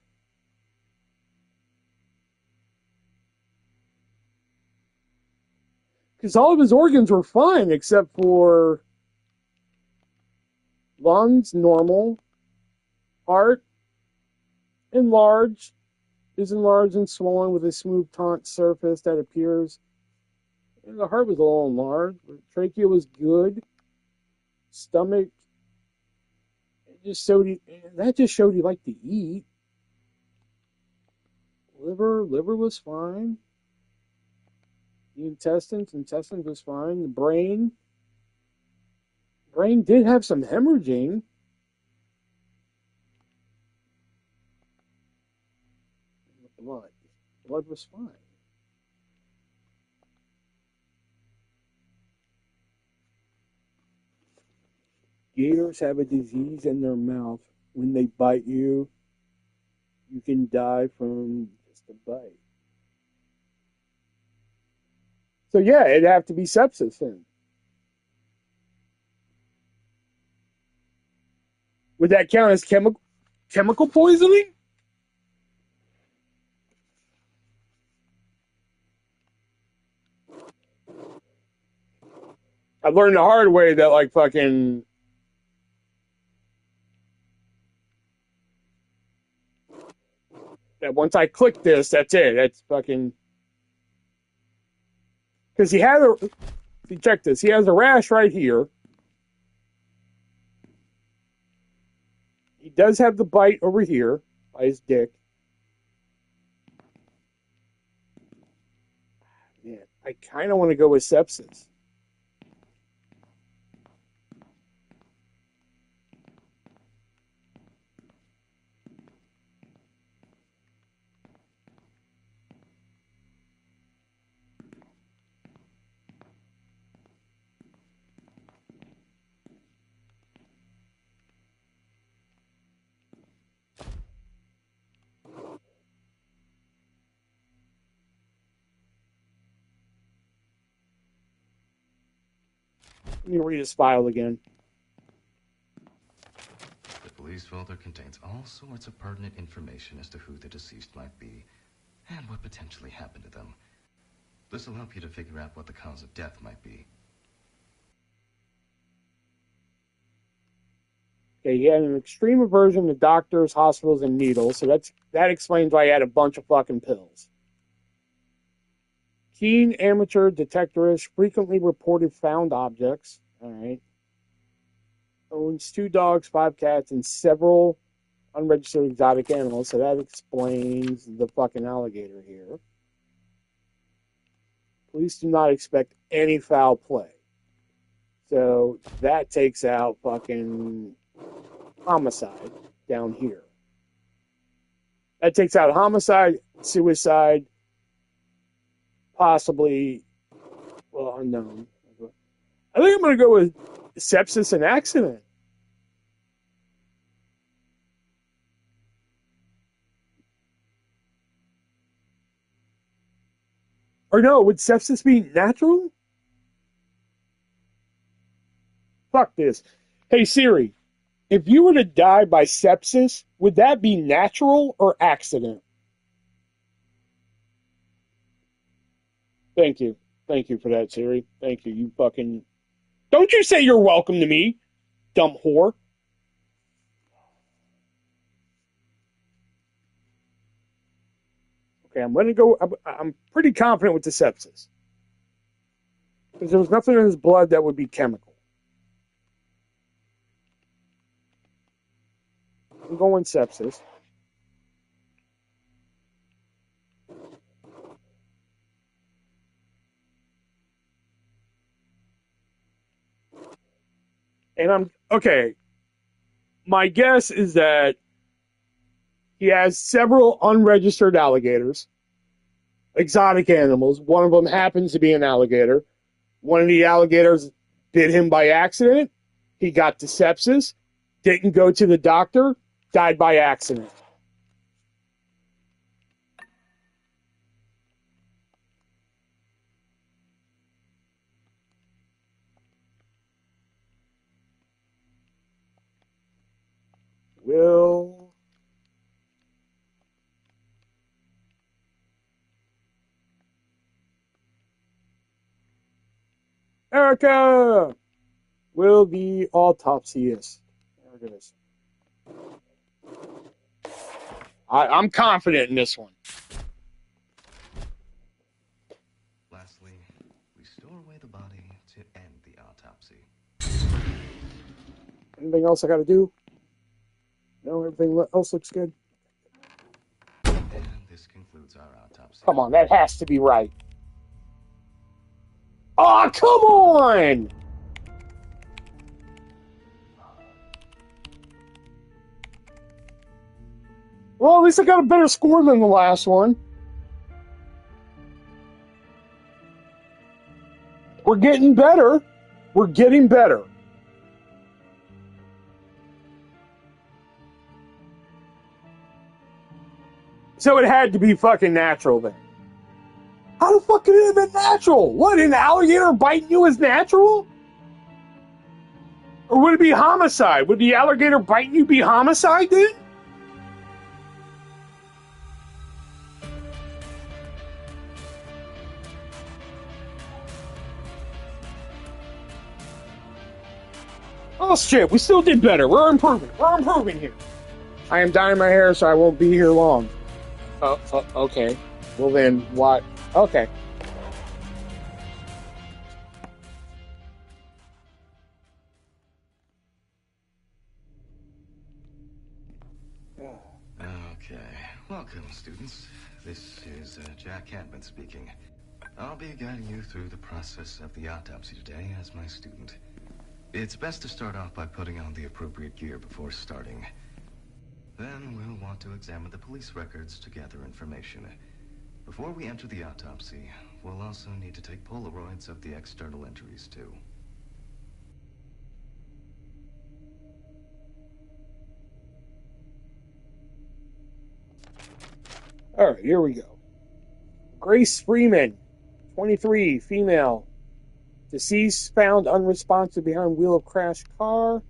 because all of his organs were fine except for lungs normal, heart enlarged, is enlarged and swollen with a smooth taut surface that appears. And the heart was a little enlarged. Trachea was good. Stomach, that just showed he liked to eat. Liver was fine. The intestines was fine. The brain did have some hemorrhaging. The blood was fine. Gators have a disease in their mouth. When they bite you, you can die from just a bite. So yeah, it'd have to be sepsis then. Would that count as chemical poisoning? I learned the hard way that like fucking that once I click this, that's it. That's fucking because check this. He has a rash right here. He does have the bite over here by his dick. Man, I kind of want to go with sepsis. Let me read his file again.
The police folder contains all sorts of pertinent information as to who the deceased might be and what potentially happened to them. This will help you to figure out what the cause of death might be.
Okay, he had an extreme aversion to doctors, hospitals, and needles, so that explains why he had a bunch of fucking pills. Keen amateur detectorist, frequently reported found objects. All right. Owns 2 dogs, 5 cats, and several unregistered exotic animals, so that explains the fucking alligator here. Police do not expect any foul play. So that takes out fucking homicide down here. That takes out homicide, suicide, possibly, well, unknown. I think I'm going to go with sepsis and accident. Or no, would sepsis be natural? Fuck this. Hey, Siri, If you were to die by sepsis, would that be natural or accident? Thank you. Thank you for that, Siri. Thank you. You fucking... Don't you say you're welcome to me, dumb whore. Okay, I'm going to go... I'm pretty confident with the sepsis. Because there was nothing in his blood that would be chemical. I'm going sepsis. And I'm... Okay. My guess is that he has several unregistered alligators, exotic animals. One of them happens to be an alligator. One of the alligators bit him by accident. He got the sepsis, didn't go to the doctor, died by accident. Will Erica will the autopsyist. There it is. I'm confident in this one.
Lastly, we store away the body to end the autopsy.
Anything else I got to do? No, everything else looks good.
And this concludes our autopsy.
Come on, that has to be right. Oh, come on! Well, at least I got a better score than the last one. We're getting better. We're getting better. So it had to be fucking natural then. How the fuck could it have been natural? What, an alligator biting you is natural? Or would it be homicide? Would the alligator biting you be homicide then? Oh shit, we still did better. We're improving. We're improving here. I am dyeing my hair so I won't be here long. Okay. Well then, what? Okay.
Okay. Welcome, students. This is Jack Cadman speaking. I'll be guiding you through the process of the autopsy today as my student. It's best to start off by putting on the appropriate gear before starting. Then we'll want to examine the police records to gather information. Before we enter the autopsy, we'll also need to take Polaroids of the external injuries, too.
All right, here we go. Grace Freeman, 23, female. Deceased found unresponsive behind wheel of crashed car.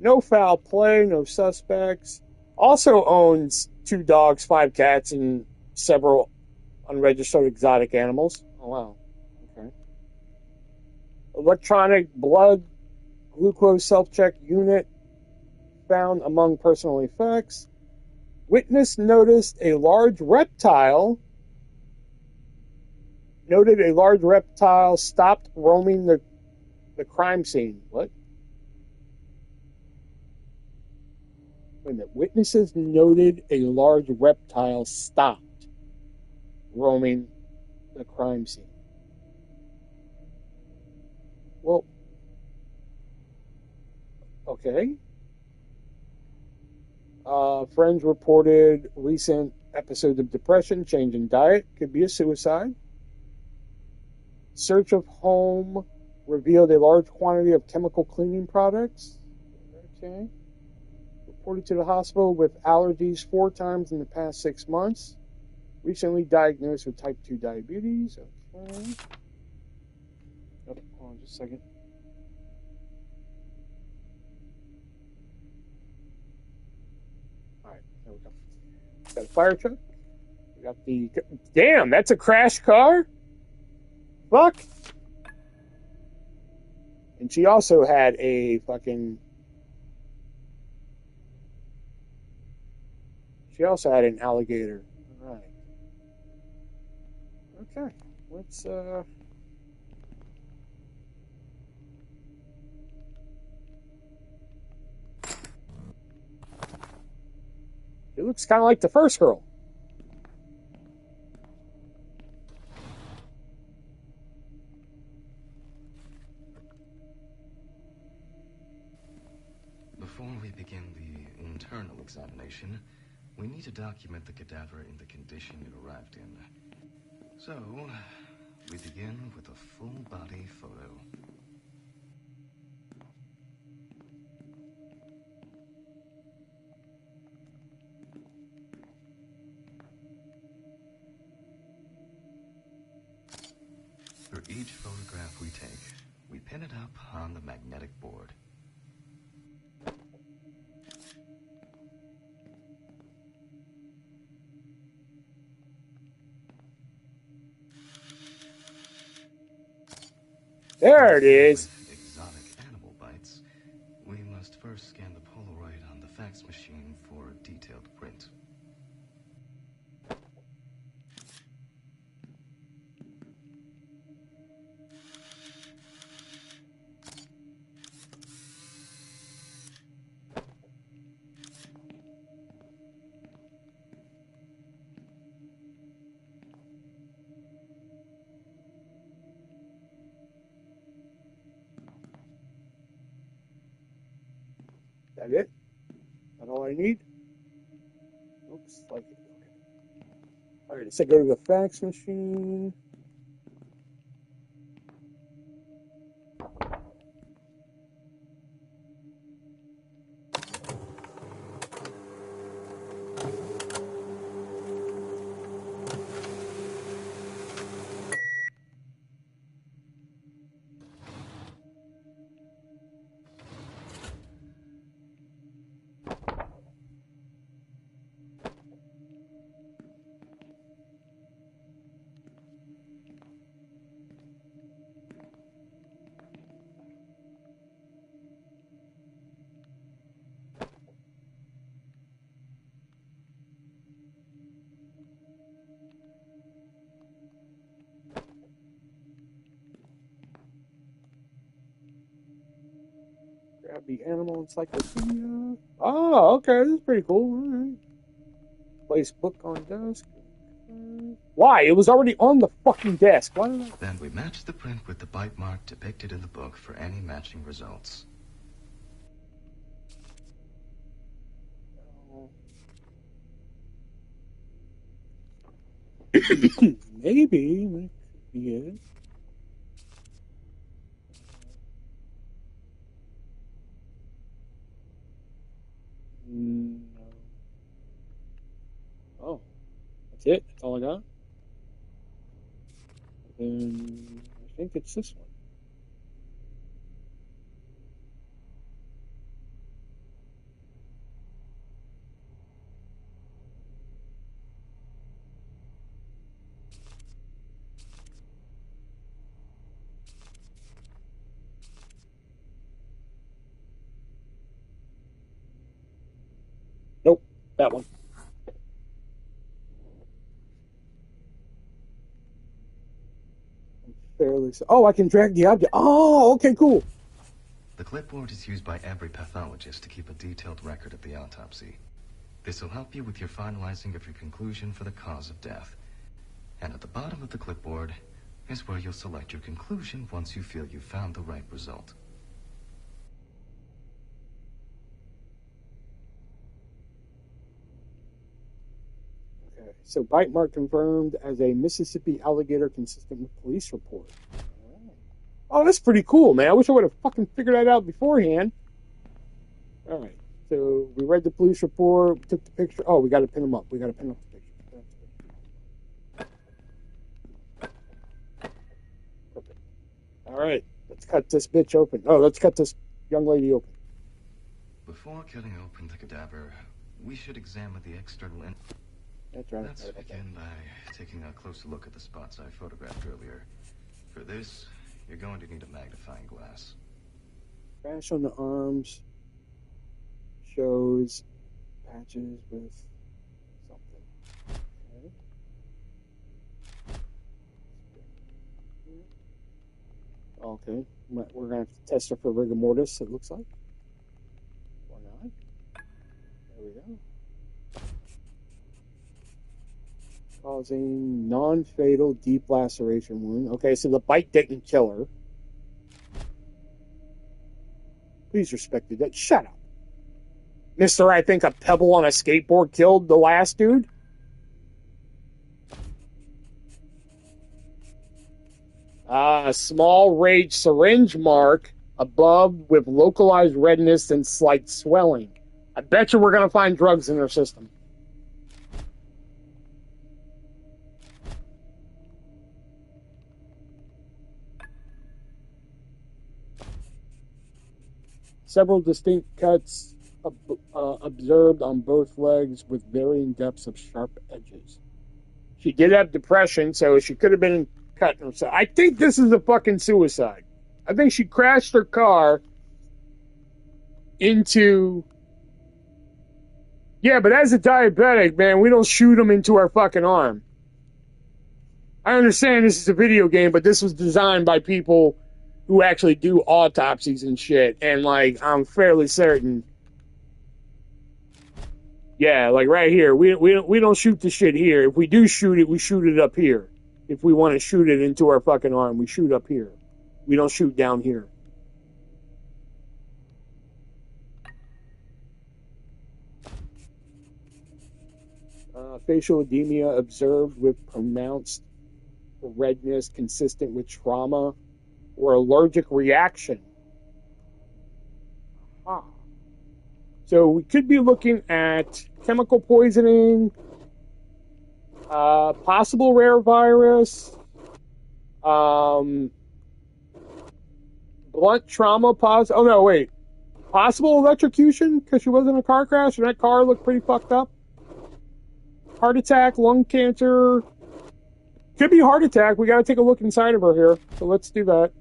No foul play, no suspects. Also owns 2 dogs, 5 cats, and several unregistered exotic animals. Oh, wow. Okay. Electronic blood glucose self-check unit found among personal effects. Witness noticed a large reptile. Noted a large reptile stopped roaming the crime scene. What? Wait a minute. Witnesses noted a large reptile stopped roaming the crime scene. Well, okay. Friends reported recent episodes of depression, change in diet, could be a suicide. Search of home revealed a large quantity of chemical cleaning products. Okay. Reported to the hospital with allergies 4 times in the past 6 months. Recently diagnosed with type 2 diabetes. Okay. Oh, hold on just a second. Got a fire truck. We got the... Damn, that's a crash car? Fuck. And she also had a fucking... She also had an alligator. All right. Okay. Let's, It looks kind of like the first girl.
Before we begin the internal examination, we need to document the cadaver in the condition it arrived in. So, we begin with a full-body photo. For each photograph we take, we pin it up on the magnetic board.
There it is.
With exotic animal bites, we must first scan the Polaroid on the fax machine for a detailed print.
That it? That all I need? Looks like it. Okay. All right, let's go to the fax machine. Grab the animal encyclopedia. Oh, okay, this is pretty cool. All right. Place book on desk. Why? It was already on the fucking desk. Why did I...
Then we match the print with the bite mark depicted in the book for any matching results.
Maybe that could be it. No. Oh, that's it? That's all I got? Then I think it's this one. Nope, that one. Fairly so. Oh, I can drag the object. Oh, okay, cool.
The clipboard is used by every pathologist to keep a detailed record of the autopsy. This will help you with your finalizing of your conclusion for the cause of death. And at the bottom of the clipboard is where you'll select your conclusion once you feel you've found the right result.
Okay, so bite mark confirmed as a Mississippi alligator consistent with police report. Oh, that's pretty cool, man. I wish I would have fucking figured that out beforehand. All right. So we read the police report, we took the picture. Oh, we got to pin them up. We got to pin up the picture. Perfect. All right. Let's cut this bitch open. Oh, let's cut this young lady open.
Before cutting open the cadaver, we should examine the external end.
That's right.
Let's begin by taking a closer look at the spots I photographed earlier. For this, you're going to need a magnifying glass.
Crash on the arms shows patches with something. Okay. We're going to have to test her for rigor mortis, it looks like. Or not. There we go. Causing non-fatal deep laceration wound. Okay, so the bite didn't kill her. Please respect the dead. Shut up. Mister, I think a pebble on a skateboard killed the last dude. A small rage syringe mark above with localized redness and slight swelling. I bet you we're going to find drugs in her system. Several distinct cuts observed on both legs with varying depths of sharp edges. She did have depression, so she could have been cutting herself. I think this is a fucking suicide. I think she crashed her car into... Yeah, but as a diabetic, man, we don't shoot them into our fucking arm. I understand this is a video game, but this was designed by people who actually do autopsies and shit. And, like, I'm fairly certain... Yeah, like right here. We don't shoot the shit here. If we do shoot it, we shoot it up here. If we want to shoot it into our fucking arm, we shoot up here. We don't shoot down here. Facial edema observed with pronounced redness consistent with trauma or allergic reaction. Ah. So we could be looking at chemical poisoning, possible rare virus, blunt trauma. Oh no, wait. Possible electrocution because she was in a car crash and that car looked pretty fucked up. Heart attack, lung cancer. Could be heart attack. We got to take a look inside of her here. So let's do that.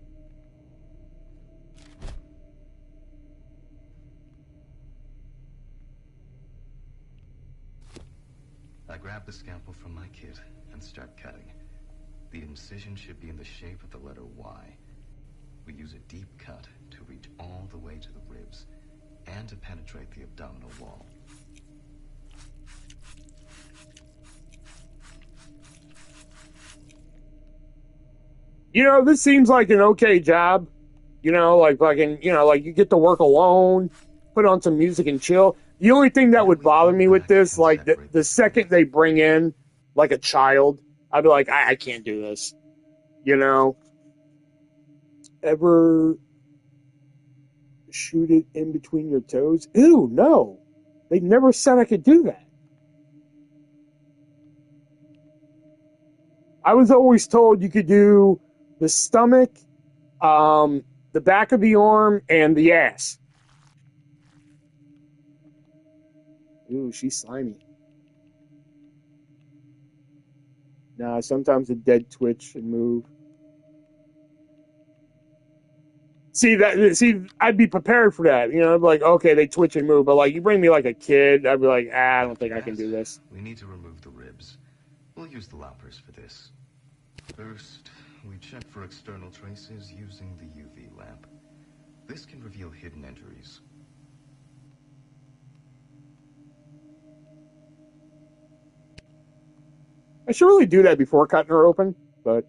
I grab the scalpel from my kit and start cutting. The incision should be in the shape of the letter Y. We use a deep cut to reach all the way to the ribs and to penetrate the abdominal wall.
You know, this seems like an okay job. You know, like fucking, you know, like you get to work alone, put on some music and chill. The only thing that would bother me with this, like the second they bring in like a child, I'd be like, I can't do this. You know? Ever shoot it in between your toes? Ew, no. They never said I could do that. I was always told you could do the stomach, the back of the arm, and the ass. Ooh, she's slimy. Nah, sometimes a dead twitch and move. See, I'd be prepared for that. You know, I'd be like, okay, they twitch and move. But, like, you bring me, like, a kid, I'd be like, I don't think I can do this.
We need to remove the ribs. We'll use the loppers for this. First, we check for external traces using the UV lamp. This can reveal hidden injuries.
I should really do that before cutting her open, but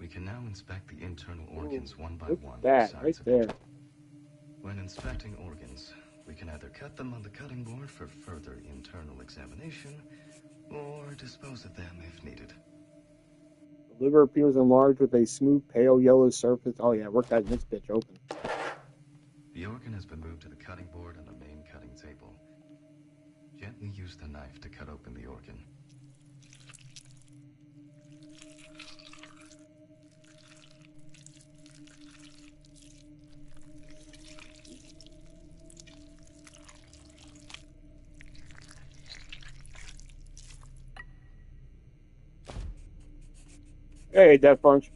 We can now inspect the internal organs one by one.
That right there.
When inspecting organs, we can either cut them on the cutting board for further internal examination, or dispose of them if needed.
The liver appears enlarged with a smooth, pale yellow surface. Oh yeah, we're cutting this bitch open.
The organ has been moved to the cutting board on the main cutting table. Gently use the knife to cut open the organ.
Hey, Death Punch.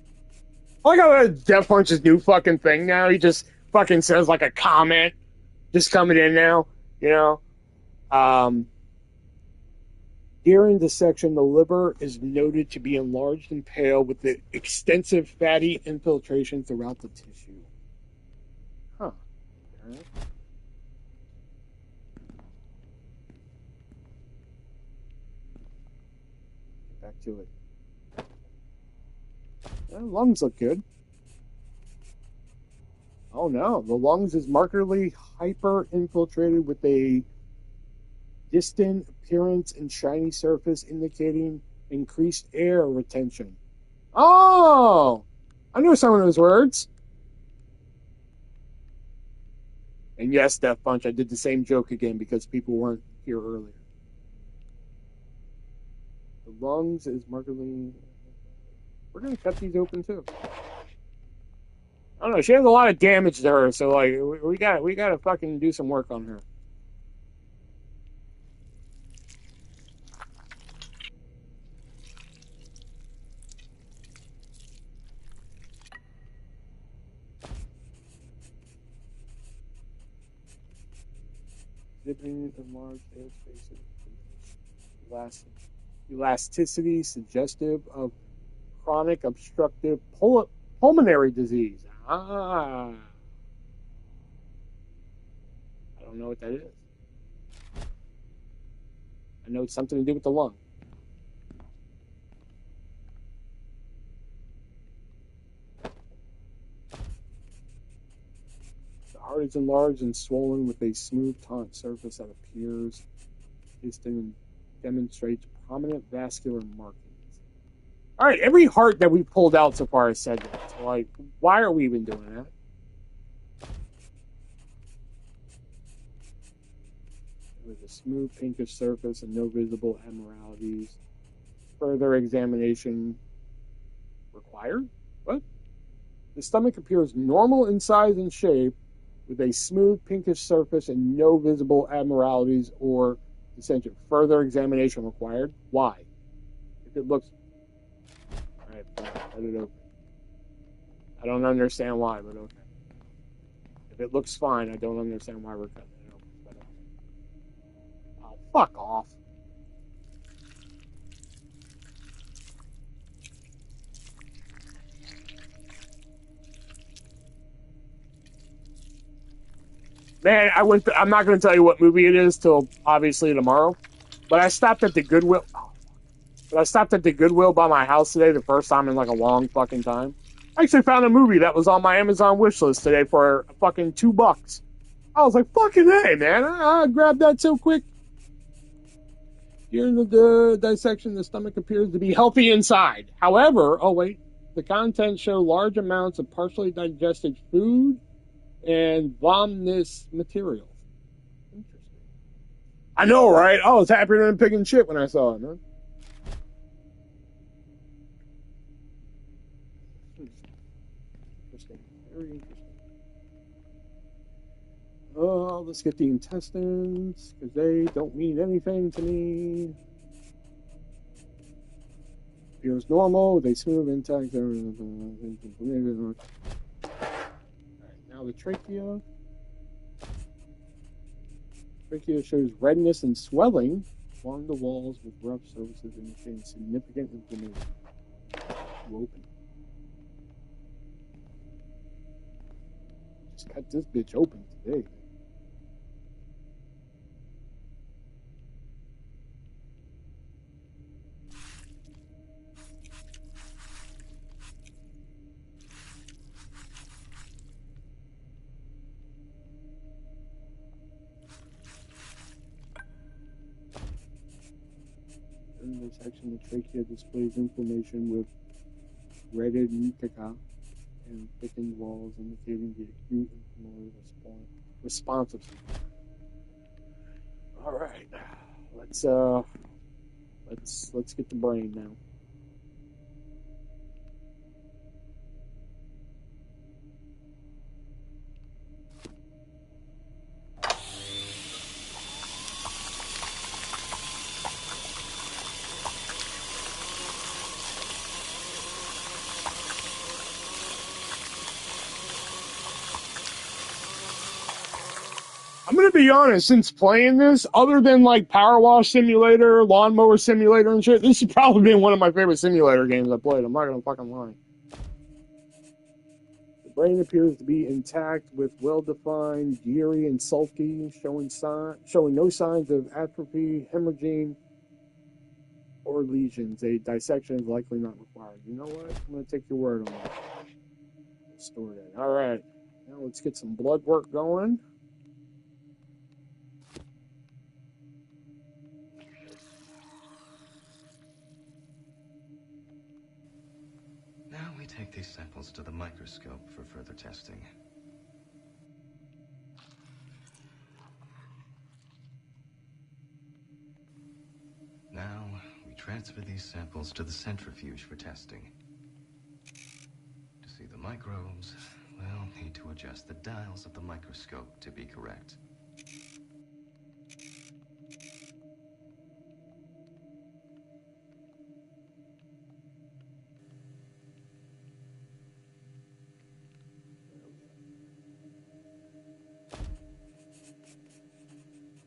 I like how Death Punch's new fucking thing now. He just fucking says like a comment just coming in now, you know? During dissection, the liver is noted to be enlarged and pale with the extensive fatty infiltration throughout the tissue. Huh. All right. Back to it. The lungs look good. Oh no, the lungs is markedly hyper-infiltrated with a distant appearance and shiny surface indicating increased air retention. Oh! I know some of those words. And yes, Death Punch, I did the same joke again because people weren't here earlier. The lungs is markedly... We're going to cut these open too. I don't know, she has a lot of damage to her, so like we gotta fucking do some work on her. Exhibiting enlarged air spaces, elasticity suggestive of chronic obstructive pulmonary disease. Ah, I don't know what that is. I know it's something to do with the lung. The heart is enlarged and swollen with a smooth taut surface that appears distant and demonstrates prominent vascular markings. All right, every heart that we pulled out so far has said that. So, like, why are we even doing that? With a smooth pinkish surface and no visible abnormalities. Further examination required? What? The stomach appears normal in size and shape, with a smooth pinkish surface and no visible abnormalities or dissension. Further examination required? Why? If it looks... Alright, fine, cut it open. I don't understand why, but okay. If it looks fine, I don't understand why we're cutting it open. But okay. Oh, fuck off. Man, I'm not going to tell you what movie it is till obviously tomorrow. But I stopped at the Goodwill. But I stopped at the Goodwill by my house today, the first time in like a long fucking time. I actually found a movie that was on my Amazon wish list today for fucking $2. I was like, fucking hey, man, I grabbed that so quick. During the dissection, the stomach appears to be healthy inside. However, oh wait, the contents show large amounts of partially digested food and vomitus material. Interesting. I know, right? I was happier than a pig in shit when I saw it, man. Interesting. Very interesting. Oh, let's get the intestines, because they don't mean anything to me. Appears normal, they smooth, intact. Alright, now the trachea. Trachea shows redness and swelling along the walls with rough surfaces indicating significant inflammation. Open. Just cut this bitch open today. In this section, the trachea displays inflammation with reddened mucosa and thickened walls, indicating the acute inflammatory response of something. All right, let's get the brain now. I'm going to be honest, since playing this, other than like Power Wash Simulator, Lawnmower Simulator, and shit, this has probably been one of my favorite simulator games I played. I'm not going to fucking lie. The brain appears to be intact with well-defined gyri and sulci, showing no signs of atrophy, hemorrhaging, or lesions. A dissection is likely not required. You know what? I'm going to take your word on that. Store that. All right. Now let's get some blood work going.
Now we take these samples to the microscope for further testing. Now we transfer these samples to the centrifuge for testing. To see the microbes, we'll need to adjust the dials of the microscope to be correct.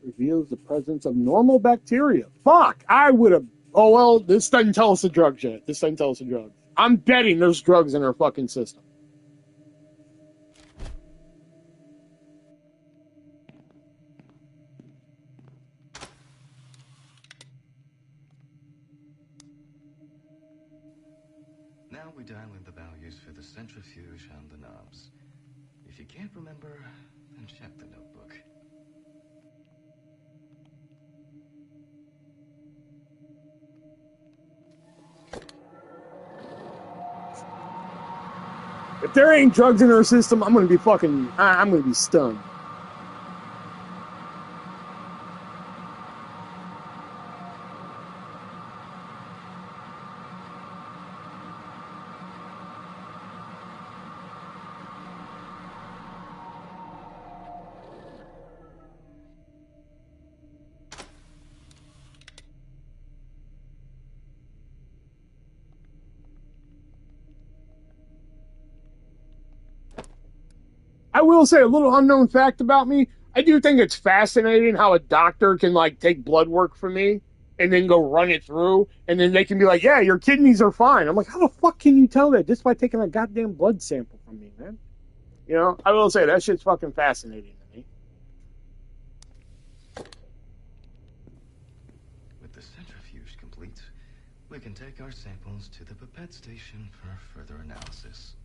Reveals the presence of normal bacteria. Fuck! I would have. Oh, well, this doesn't tell us the drugs yet. This doesn't tell us the drugs. I'm betting there's drugs in her fucking system.
Now we dial in the values for the centrifuge on the knobs. If you can't remember, then check the notebook.
If there ain't drugs in her system, I'm gonna be fucking. I'm gonna be stunned. I will say a little unknown fact about me. I do think it's fascinating how a doctor can like take blood work from me and then go run it through, and then they can be like, "Yeah, your kidneys are fine." I'm like, "How the fuck can you tell that just by taking a goddamn blood sample from me, man?" You know, I will say that shit's fucking fascinating to me.
With the centrifuge complete, we can take our samples to the pipette station for further analysis.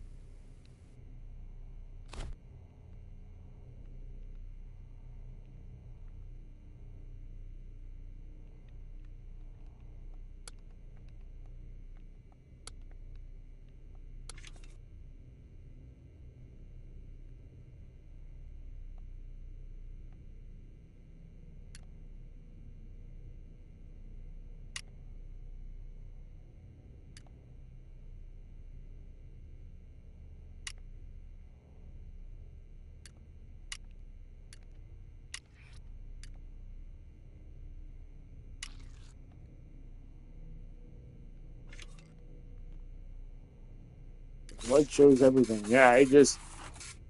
Blood shows everything. Yeah, it just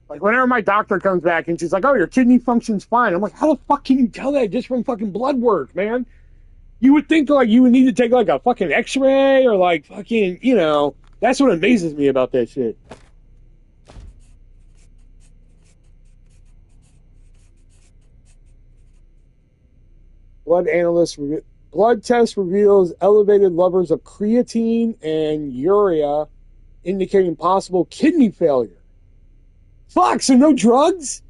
like whenever my doctor comes back and she's like, "Oh, your kidney function's fine," I'm like, "How the fuck can you tell that just from fucking blood work, man?" You would think like you would need to take like a fucking X-ray or like fucking, you know. That's what amazes me about that shit. Blood test reveals elevated levels of creatine and urea, indicating possible kidney failure. Fuck, so no drugs?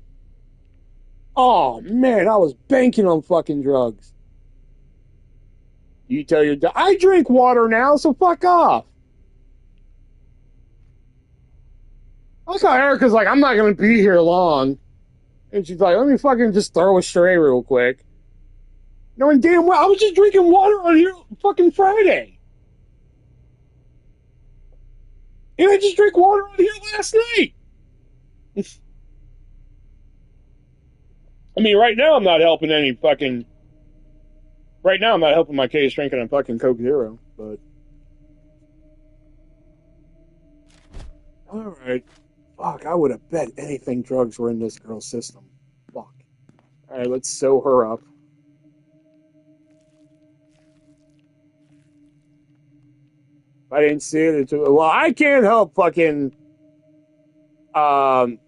Oh man, I was banking on fucking drugs. You tell your dad, I drink water now, so fuck off. Also, Erica's like, I'm not going to be here long. And she's like, let me fucking just throw a stray real quick. Knowing damn well, I was just drinking water on here fucking Friday. And I just drank water on here last night. I mean, right now I'm not helping any fucking... Right now I'm not helping my case drinking a fucking Coke Zero, but... Alright. Fuck, I would have bet anything drugs were in this girl's system. Fuck. Alright, let's sew her up. If I didn't see it, well, I can't help fucking... Don't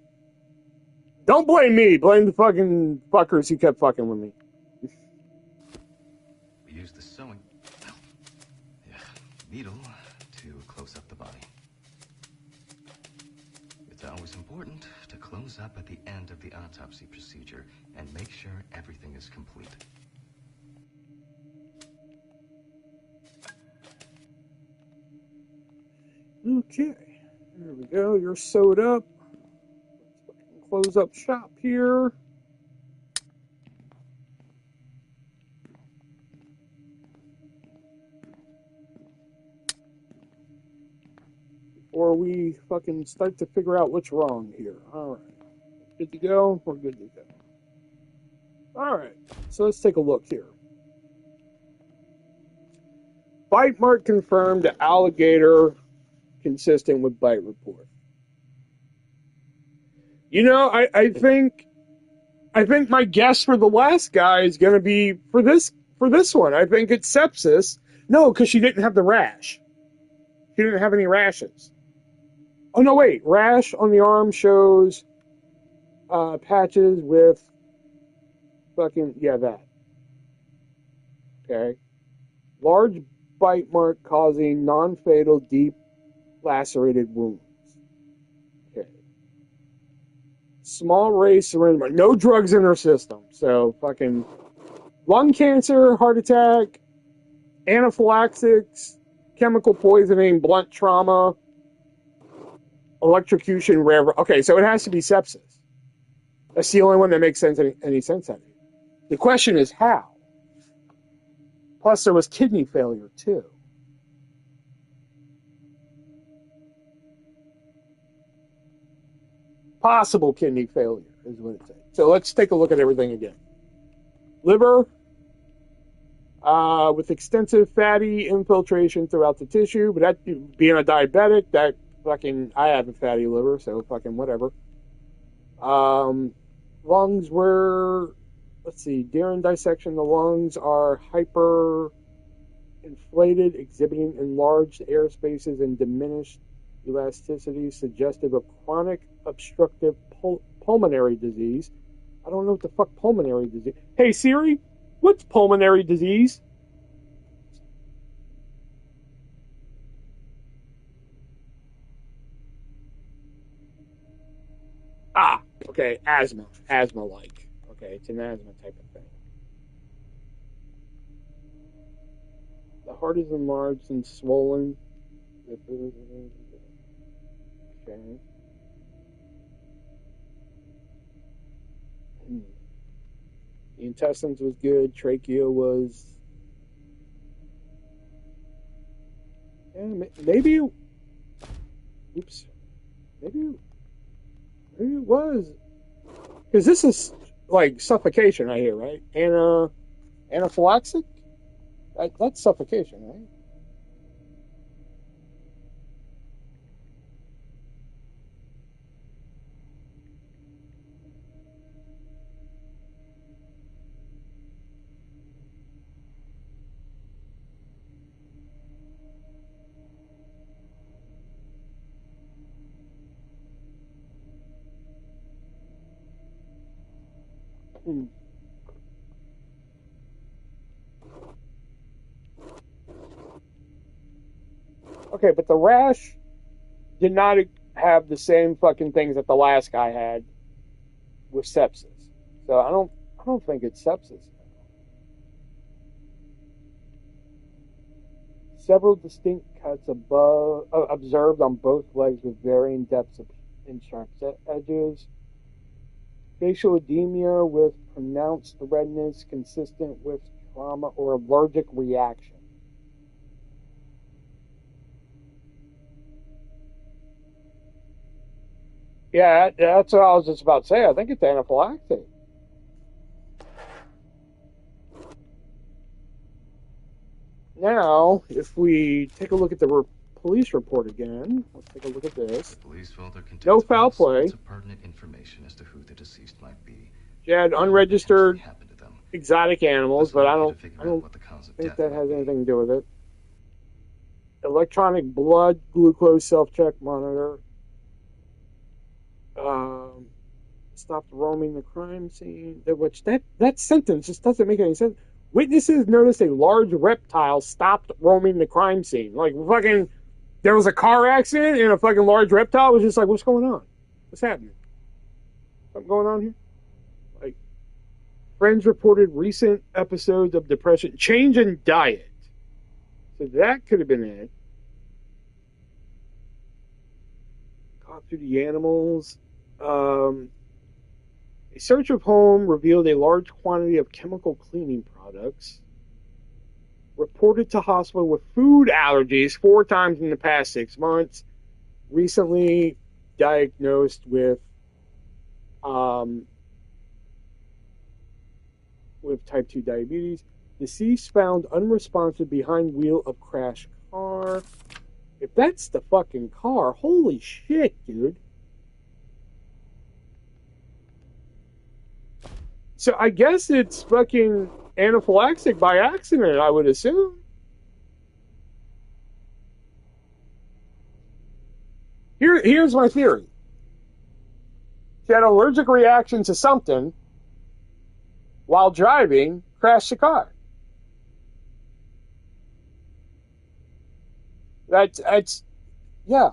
blame me. Blame the fucking fuckers who kept fucking with me.
We use the sewing needle to close up the body. It's always important to close up at the end of the autopsy procedure and make sure everything is complete.
Okay. There we go. You're sewed up. Let's close up shop here. Before we fucking start to figure out what's wrong here. Alright. Good to go? We're good to go. Alright. So let's take a look here. Bite mark confirmed, alligator consistent with bite report. You know, I think my guess for the last guy is going to be for this one. I think it's sepsis. No, because she didn't have the rash. She didn't have any rashes. Oh no, wait. Rash on the arm shows patches with fucking that. Okay. Large bite mark causing non-fatal deep lacerated wounds. Okay. Small ray syringe, no drugs in her system. So fucking lung cancer, heart attack, anaphylaxis, chemical poisoning, blunt trauma, electrocution, rare. Okay, so it has to be sepsis. That's the only one that makes any sense out of it. The question is how. Plus, there was kidney failure too. Possible kidney failure is what it says. So let's take a look at everything again. Liver, with extensive fatty infiltration throughout the tissue, but that being a diabetic, that fucking, I have a fatty liver, so fucking whatever. Lungs were, let's see, during dissection, the lungs are hyper inflated, exhibiting enlarged air spaces and diminished elasticity, suggestive of chronic obstructive pulmonary disease. I don't know what the fuck pulmonary disease. Hey Siri, what's pulmonary disease? Ah, okay, asthma-like. Okay, it's an asthma type of thing. The heart is enlarged and swollen. Okay. The intestines was good. Trachea was. Yeah, maybe. Oops. Maybe it was. Because this is like suffocation, I hear, right? Anaphylaxis? That's suffocation, right? Okay, but the rash did not have the same fucking things that the last guy had with sepsis. So I don't think it's sepsis. several distinct cuts observed on both legs with varying depths and sharp edges. Facial edema with pronounced redness consistent with trauma or allergic reaction. Yeah, that's what I was just about to say. I think it's anaphylactic. Now, if we take a look at the police report again, let's take a look at this.
The police folder contains
No foul play.
pertinent information as to who the deceased might be.
She had unregistered exotic animals, but I don't think that has anything to do with it. Electronic blood glucose self-check monitor. Stopped roaming the crime scene. Which that sentence just doesn't make any sense. Witnesses noticed a large reptile stopped roaming the crime scene. Like fucking, there was a car accident and a fucking large reptile was just like, what's going on? What's happening? Something going on here? Like, friends reported recent episodes of depression, change in diet. So that could have been it. Caught through the animals. A search of home revealed a large quantity of chemical cleaning products. Reported to hospital with food allergies 4 times in the past 6 months. Recently diagnosed with type 2 diabetes. Deceased found unresponsive behind wheel of crash car. If that's the fucking car, holy shit, dude. So I guess it's fucking anaphylactic by accident, I would assume. Here's my theory. She had an allergic reaction to something while driving, crashed the car. That's yeah.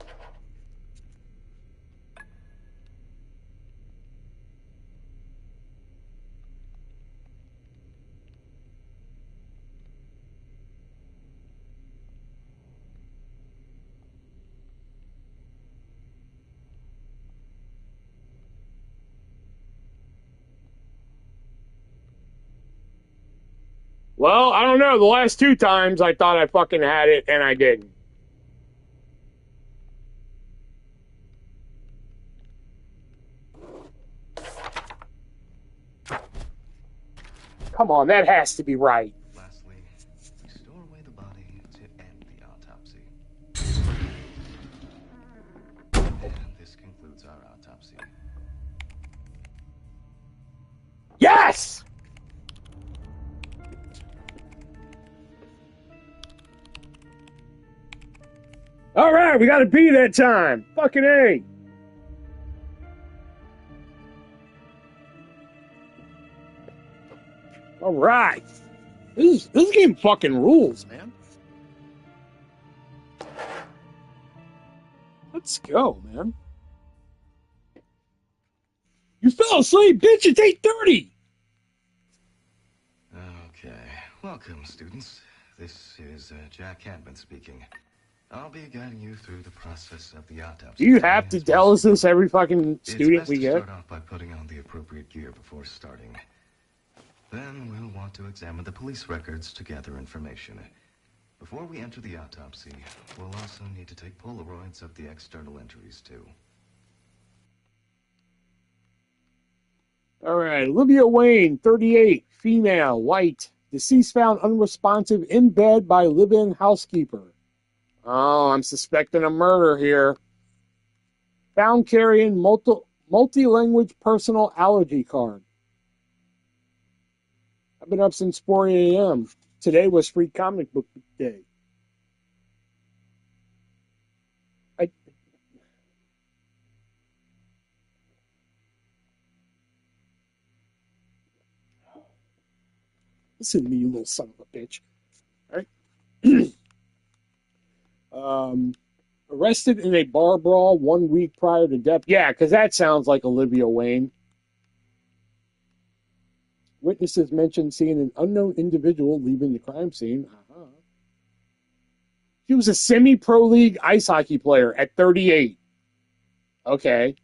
Well, I don't know. The last 2 times I thought I fucking had it and I didn't. Come on, that has to be right.
Lastly, we store away the body to end the autopsy. And this concludes our autopsy.
Yes! All right, we got to be that time. Fucking A. All right. This game fucking rules, man. Let's go, man. You fell asleep, bitch. It's 8:30.
Okay. Welcome, students. This is Jack Cadman speaking. I'll be guiding you through the process of the autopsy.
Do you have to tell us this every fucking student we get?
It's best to start off by putting on the appropriate gear before starting. Then we'll want to examine the police records to gather information. Before we enter the autopsy, we'll also need to take Polaroids of the external injuries, too.
All right. Olivia Wayne, 38, female, white. Deceased found unresponsive in bed by live-in housekeeper. Oh, I'm suspecting a murder here. Found carrying multi-language personal allergy card. I've been up since 4 a.m. Today was free comic book day. Listen to me, you little son of a bitch. All right. Arrested in a bar brawl 1 week prior to death. Yeah, because that sounds like Olivia Wayne. Witnesses mentioned seeing an unknown individual leaving the crime scene. She was a semi-pro league ice hockey player at 38. Okay.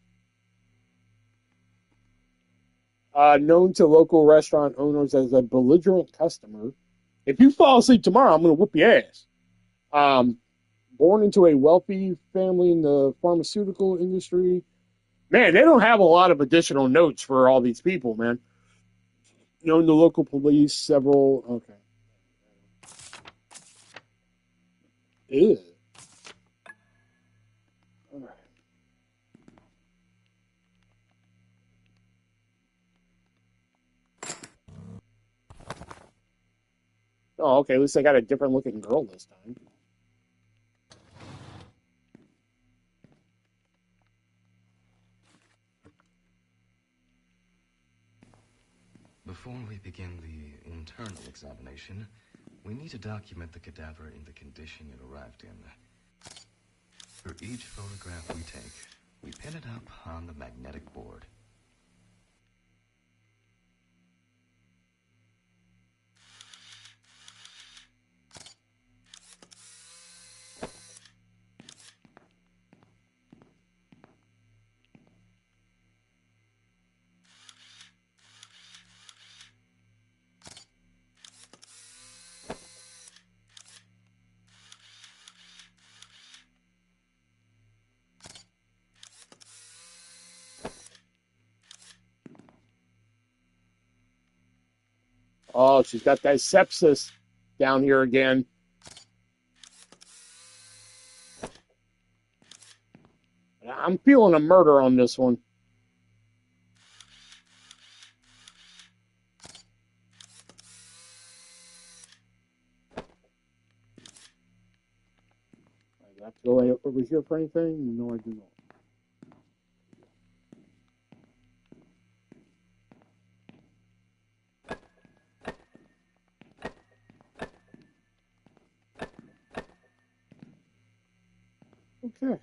Known to local restaurant owners as a belligerent customer. If you fall asleep tomorrow, I'm going to whoop your ass. Born into a wealthy family in the pharmaceutical industry. Man, they don't have a lot of additional notes for all these people, man. Known to local police, several. Okay. Ew. All right. Oh, okay. At least I got a different looking girl this time.
Before we begin the internal examination, we need to document the cadaver in the condition it arrived in. For each photograph we take, we pin it up on the magnetic board.
Oh, she's got that sepsis down here again. I'm feeling a murder on this one. I have to go over here for anything? No, I do not. Okay.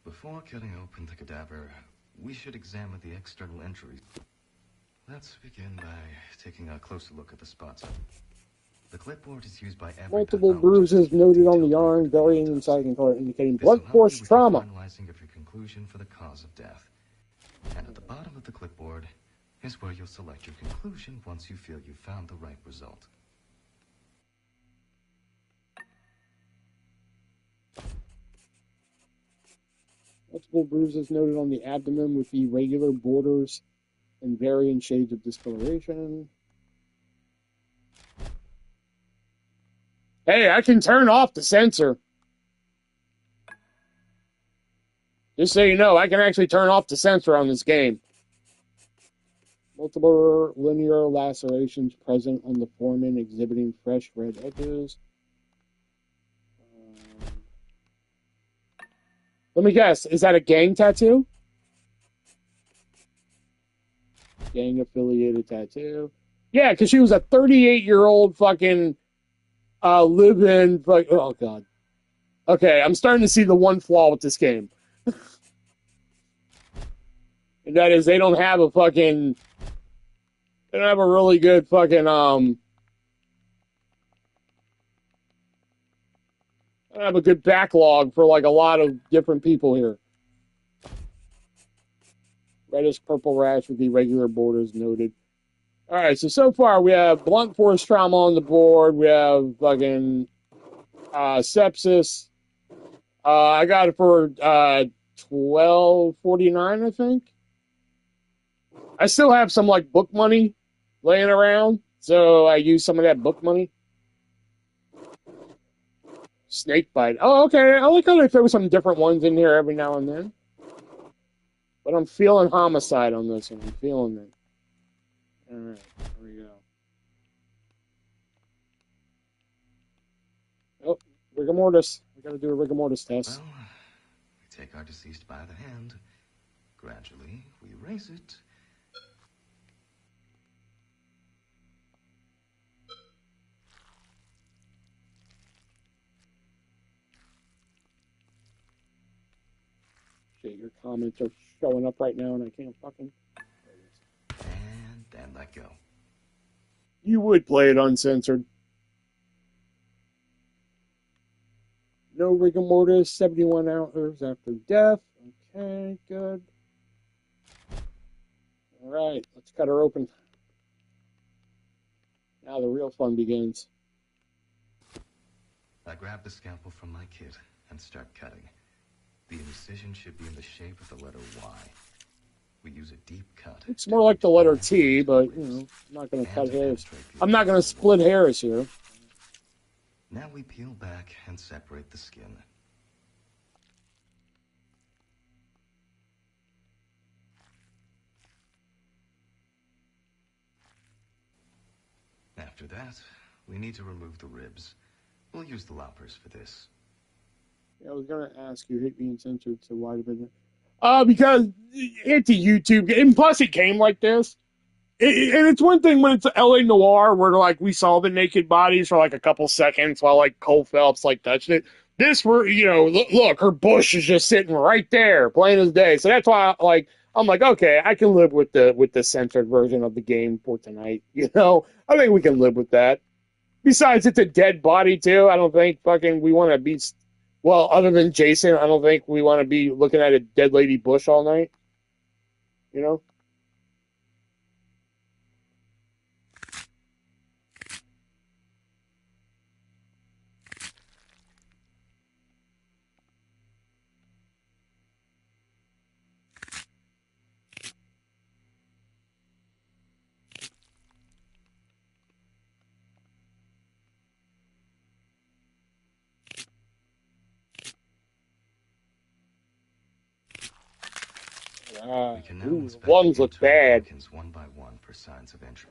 Before cutting open the cadaver, we should examine the external injuries. Let's begin by taking a closer look at the spots. The clipboard is used by every
Multiple
pathologist
bruises
to
noted on the
detail
arm,
record of the
varying in
autopsy.
size and color, indicating
This will
blunt
help
force
you with
trauma.
the finalizing of your conclusion for the cause of death. And at the bottom of the clipboard is where you'll select your conclusion once you feel you've found the right result.
Multiple bruises noted on the abdomen with irregular borders and varying shades of discoloration. Hey, I can turn off the sensor. Just so you know, I can actually turn off the sensor on this game. Multiple linear lacerations present on the foramen exhibiting fresh red edges. Let me guess, is that a gang tattoo? Gang affiliated tattoo. Yeah, because she was a 38-year-old fucking live-in. Oh, God. Okay, I'm starting to see the one flaw with this game. And that is they don't have a fucking. They don't have a really good fucking. They don't have a good backlog for like a lot of different people here. Reddish purple rash with irregular borders noted. All right, so far we have blunt force trauma on the board. We have fucking sepsis. I got it for $12.49, I think. I still have some like book money laying around, so I use some of that book money. Snake bite. Oh, okay. I like how they throw some different ones in here every now and then. But I'm feeling homicide on this one. I'm feeling it. All right, here we go. Oh, rigor mortis. We got to do a rigor mortis test.
Well, we take our deceased by the hand. Gradually, we raise it.
Shit, your comments are showing up right now, and I can't fucking.
And let go.
You would play it uncensored. No rigor mortis, 71 hours after death. Okay, good. All right, let's cut her open. Now the real fun begins.
I grab the scalpel from my kit and start cutting. The incision should be in the shape of the letter Y. We use a deep cut.
It's more like the letter T, but, you know, I'm not going to cut hairs. I'm not going to split hairs here.
Now we peel back and separate the skin. After that, we need to remove the ribs. We'll use the loppers for this.
Yeah, I was going to ask you, hate being censored, so why did it? Because it's a YouTube, and plus it came like this. And it's one thing when it's LA Noir, where like we saw the naked bodies for like a couple seconds while like Cole Phelps like touched it. This, were, you know, look, her bush is just sitting right there, plain as day. So that's why, like, I'm like, okay, I can live with the censored version of the game for tonight. You know, I think we can live with that. Besides, it's a dead body too. I don't think fucking we want to be. Well, other than Jason, I don't think we want to be looking at a dead lady bush all night. You know.
We can now inspect
lungs
the
look
internal
bad.
organs one by one for signs of entry.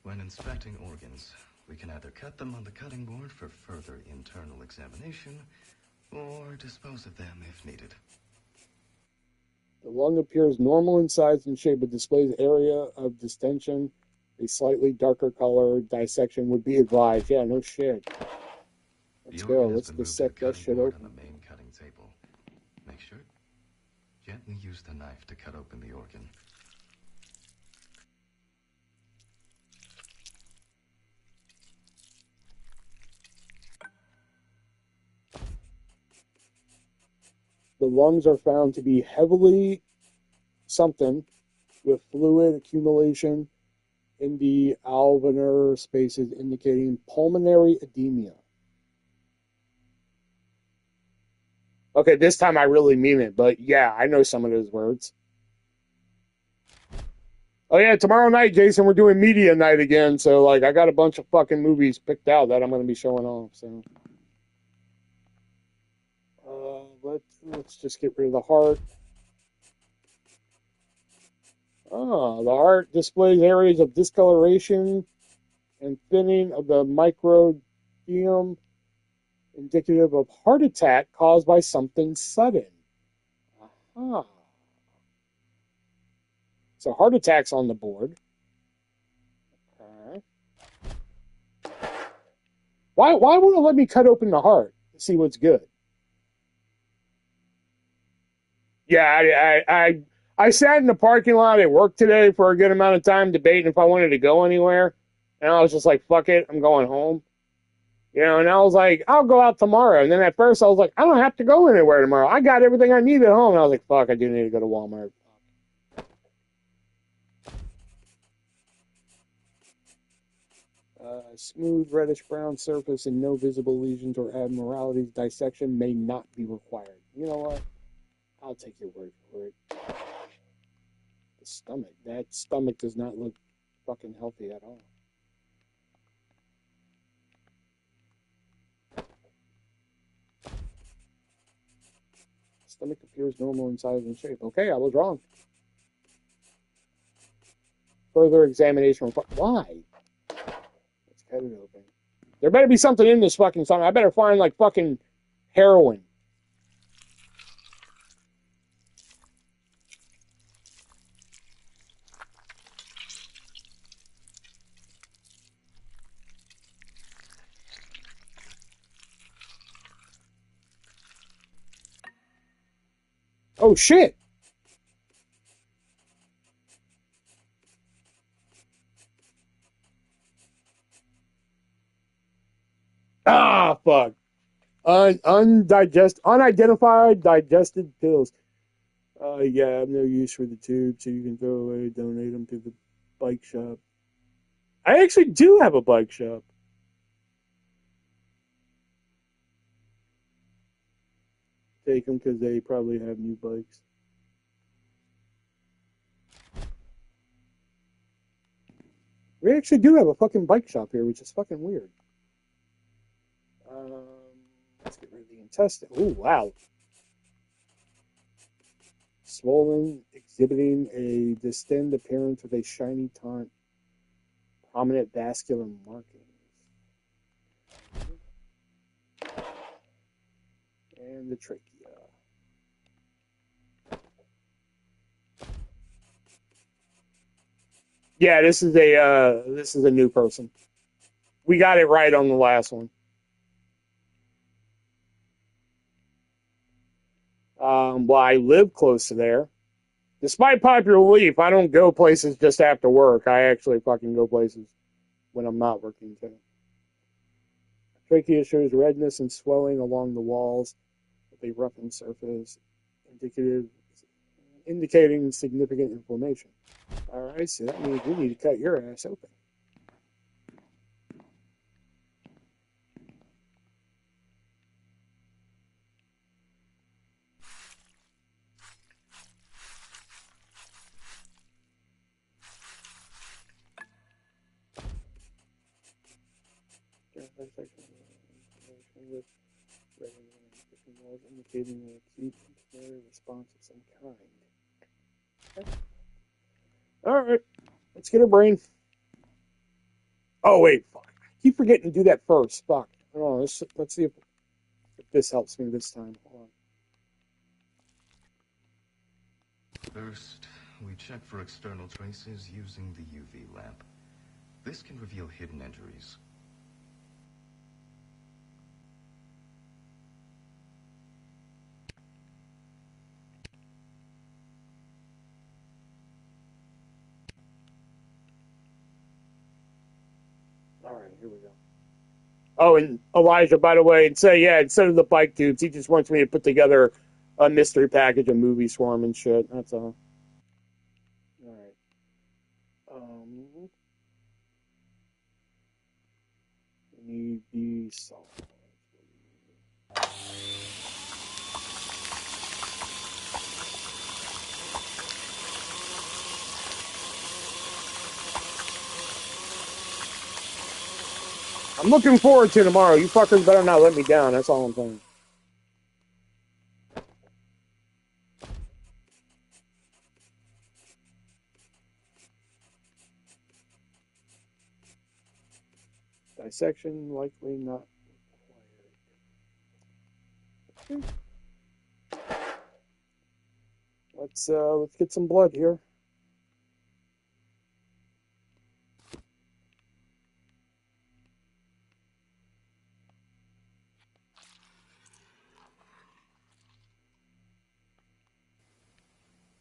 When inspecting organs, we can either cut them on the cutting board for further internal examination, or dispose of them if needed.
The lung appears normal in size and shape, but displays area of distension. A slightly darker color dissection would be advised. Yeah, no shit. Let's go. Let's dissect that shit open.
On the main cutting table. Make sure. Gently use the knife to cut open the organ.
The lungs are found to be heavily something with fluid accumulation in the alveolar spaces, indicating pulmonary edema. Okay, this time I really mean it, but yeah, I know some of those words. Oh yeah, tomorrow night, Jason, we're doing media night again, so like I got a bunch of fucking movies picked out that I'm going to be showing off, so let's just get rid of the heart. The heart displays areas of discoloration and thinning of the microglium, indicative of heart attack caused by something sudden. Aha. So heart attack's on the board. Okay. Why won't it let me cut open the heart to see what's good? Yeah, I sat in the parking lot at work today for a good amount of time debating if I wanted to go anywhere. And I was just like, fuck it, I'm going home. You know, and I was like, I'll go out tomorrow. And then at first I was like, I don't have to go anywhere tomorrow. I got everything I need at home. And I was like, fuck, I do need to go to Walmart. Smooth reddish brown surface and no visible lesions or abnormalities. Dissection may not be required. You know what? I'll take your word for it. The stomach. That stomach does not look fucking healthy at all. Stomach appears normal in size and shape. Okay, I was wrong. Further examination. Why? Let's cut it open. There better be something in this fucking stomach. I better find like fucking heroin. Oh shit. Ah, fuck. Unidentified digested pills. Yeah, I have no use for the tube, so you can throw away, donate them to the bike shop. I actually do have a bike shop. Take them because they probably have new bikes. We actually do have a fucking bike shop here, which is fucking weird. Let's get rid of the intestine. Oh, wow. Swollen, exhibiting a distinct appearance with a shiny taunt, prominent vascular markings. And the trachea. Yeah, this is a new person. We got it right on the last one. Well, I live close to there. Despite popular belief, I don't go places just after work. I actually fucking go places when I'm not working too. Trachea shows redness and swelling along the walls with a roughened surface, indicating significant inflammation. All right, so that means we need to cut your ass open. Indicating an acute inflammatory response of some kind. Okay. All right, let's get her brain. Oh wait, fuck. I keep forgetting to do that first. Fuck. Oh, let's see if this helps me this time. Hold on.
First, we check for external traces using the UV lamp. This can reveal hidden injuries.
All right, here we go. Oh, and Elijah, by the way, instead of the bike tubes, he just wants me to put together a mystery package of movie swarm and shit. That's all. All right. We need the salt. I'm looking forward to tomorrow. You fuckers better not let me down. That's all I'm saying. Dissection likely not required. Okay. Let's get some blood here.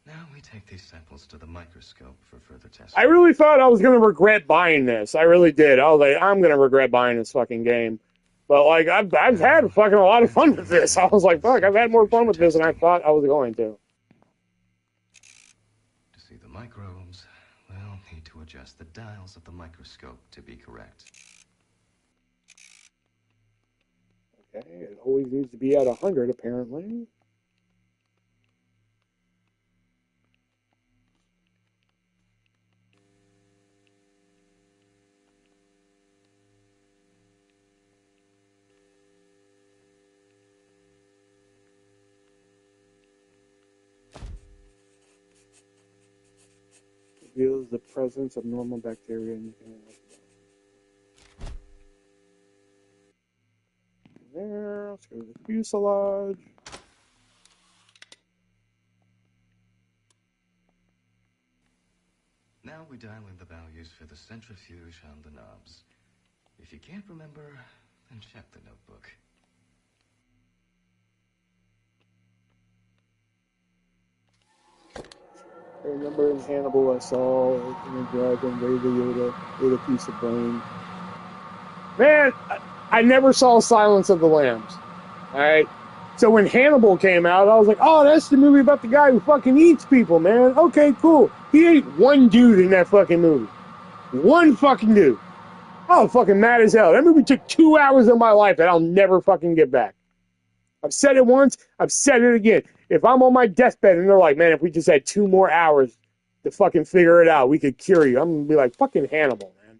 Now we take these samples to the microscope for further testing.
I really thought I was gonna regret buying this. I really did. I was like, I'm gonna regret buying this fucking game. But like, I've had fucking a lot of fun with this. I was like, fuck, I've had more fun with this than I thought I was going to.
To see the microbes, we'll need to adjust the dials of the microscope to be correct.
Okay, it always needs to be at 100, apparently. Reveals the presence of normal bacteria in there. Let's go to the fuselage.
Now we dial in the values for the centrifuge on the knobs. If you can't remember, then check the notebook.
I remember in Hannibal I saw in a dragon Ray Liotta with a piece of brain. Man, I never saw Silence of the Lambs. All right. So when Hannibal came out, I was like, oh, that's the movie about the guy who fucking eats people, man. Okay, cool. He ate one dude in that fucking movie. One fucking dude. I was fucking mad as hell. That movie took 2 hours of my life that I'll never fucking get back. I've said it once. I've said it again. If I'm on my deathbed and they're like, man, if we just had 2 more hours to fucking figure it out, we could cure you. I'm going to be like, fucking Hannibal, man.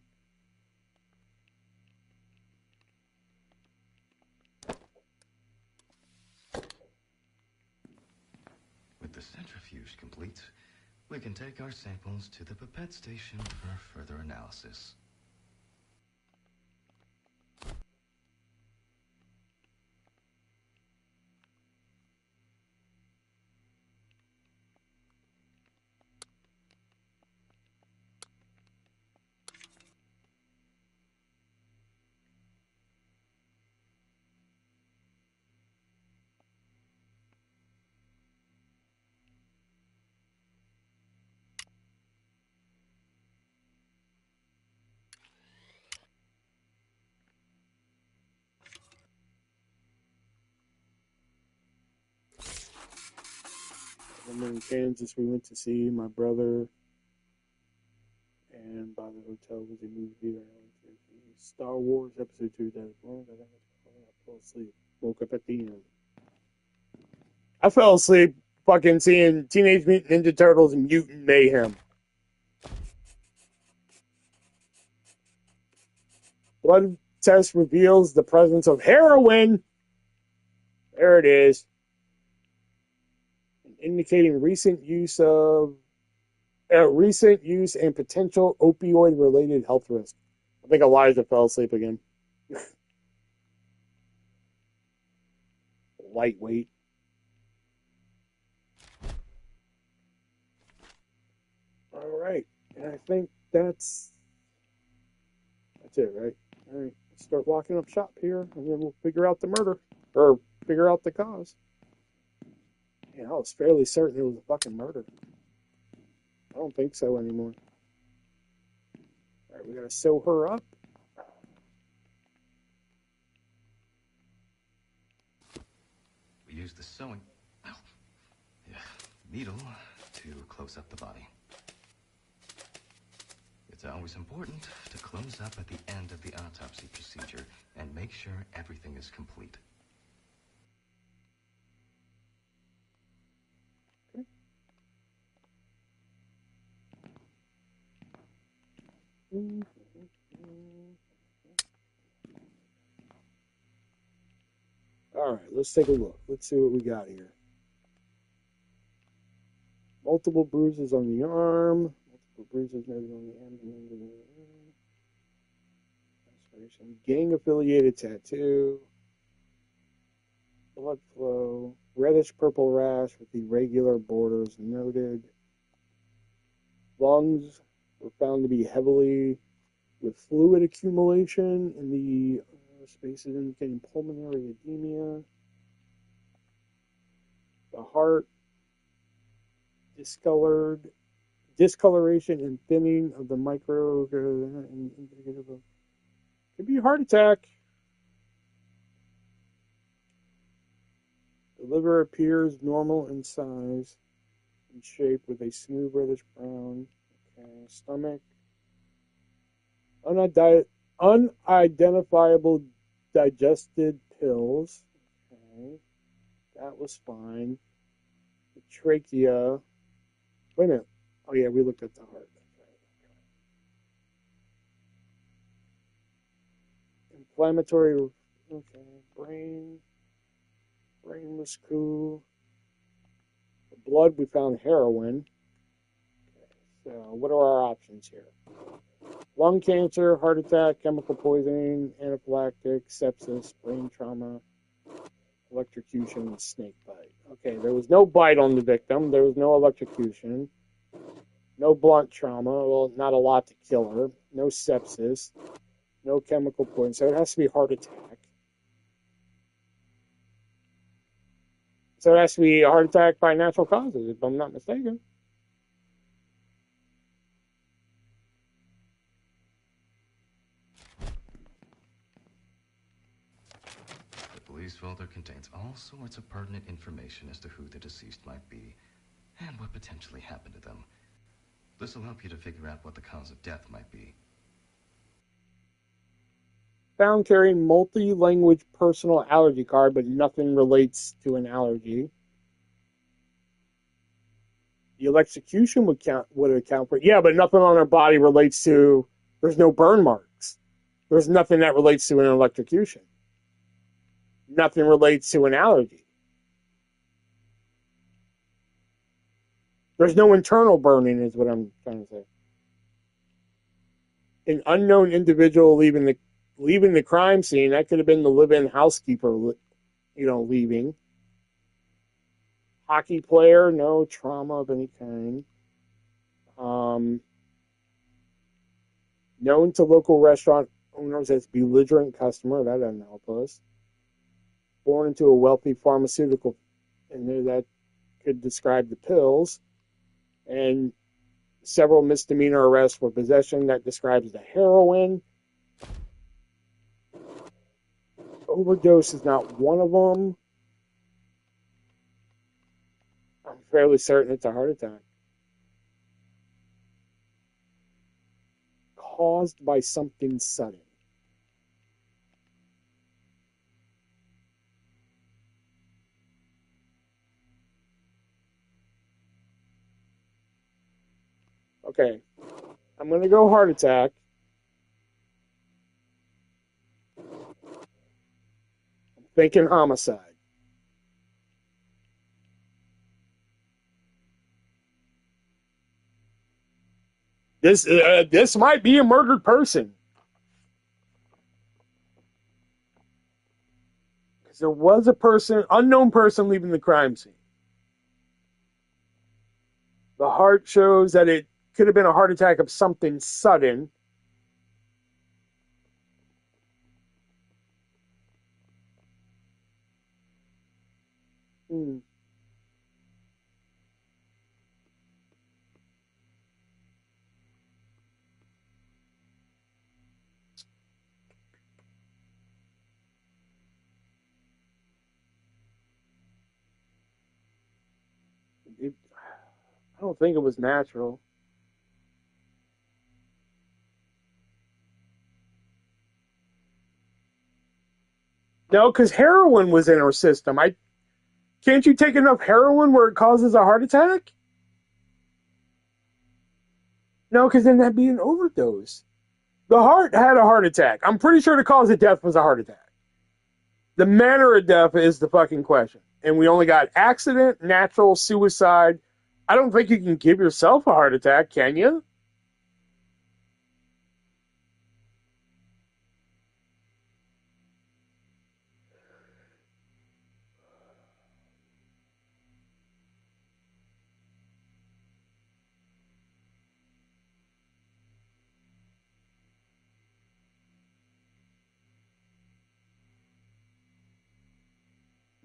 With the centrifuge complete, we can take our samples to the pipette station for further analysis.
I'm in Kansas. We went to see my brother, and by the hotel was a movie theater. Star Wars Episode 2. That was I fell asleep. Woke up at the end. I fell asleep fucking seeing Teenage Mutant Ninja Turtles and Mutant Mayhem. Blood test reveals the presence of heroin. There it is. Indicating recent use and potential opioid-related health risk. I think Elijah fell asleep again. Lightweight. All right, and I think that's it, right? All right, let's start locking up shop here, and then we'll figure out the murder or figure out the cause. Yeah, I was fairly certain it was a fucking murder. I don't think so anymore. All right, we gotta sew her up.
We use the sewing needle to close up the body. It's always important to close up at the end of the autopsy procedure and make sure everything is complete.
All right, let's take a look. Let's see what we got here. Multiple bruises on the arm. Multiple bruises noted on the abdomen. Gang-affiliated tattoo. Blood flow. Reddish-purple rash with irregular borders noted. Lungs were found to be heavily with fluid accumulation in the spaces indicating pulmonary edema. The heart, discoloration and thinning of the micro, indicative of, could be a heart attack. The liver appears normal in size and shape with a smooth reddish brown. Okay, stomach. Unidentifiable digested pills. Okay, that was fine. The trachea. Wait a minute. Oh yeah, we looked at the heart. Inflammatory. Okay, brain was cool. The blood, we found heroin. Okay, so what are our options here? Lung cancer, heart attack, chemical poisoning, anaphylactic, sepsis, brain trauma, electrocution, and snake bite. Okay, there was no bite on the victim. There was no electrocution. No blunt trauma. Well, not a lot to kill her. No sepsis. No chemical poison. So it has to be heart attack. So it has to be a heart attack by natural causes, if I'm not mistaken.
release folder contains all sorts of pertinent information as to who the deceased might be and what potentially happened to them. This will help you to figure out what the cause of death might be.
Found carrying multi-language personal allergy card, but nothing relates to an allergy. The electrocution would account for it. Yeah, but nothing on her body relates to. There's no burn marks. There's nothing that relates to an electrocution. Nothing relates to an allergy. There's no internal burning, is what I'm trying to say. An unknown individual leaving the crime scene. That could have been the live-in housekeeper, leaving. Hockey player, no trauma of any kind. Known to local restaurant owners as belligerent customer. That doesn't help us. Born into a wealthy pharmaceutical, and that could describe the pills. And several misdemeanor arrests for possession. That describes the heroin. Overdose is not one of them. I'm fairly certain it's a heart attack. Caused by something sudden. Okay. I'm going to go heart attack. I'm thinking homicide. This might be a murdered person. Because there was a unknown person leaving the crime scene. The heart shows that it could have been a heart attack of something sudden. I don't think it was natural. No, because heroin was in her system. Can't you take enough heroin where it causes a heart attack? No, because then that'd be an overdose. The heart had a heart attack. I'm pretty sure the cause of death was a heart attack. The manner of death is the fucking question. And we only got accident, natural, suicide. I don't think you can give yourself a heart attack, can you?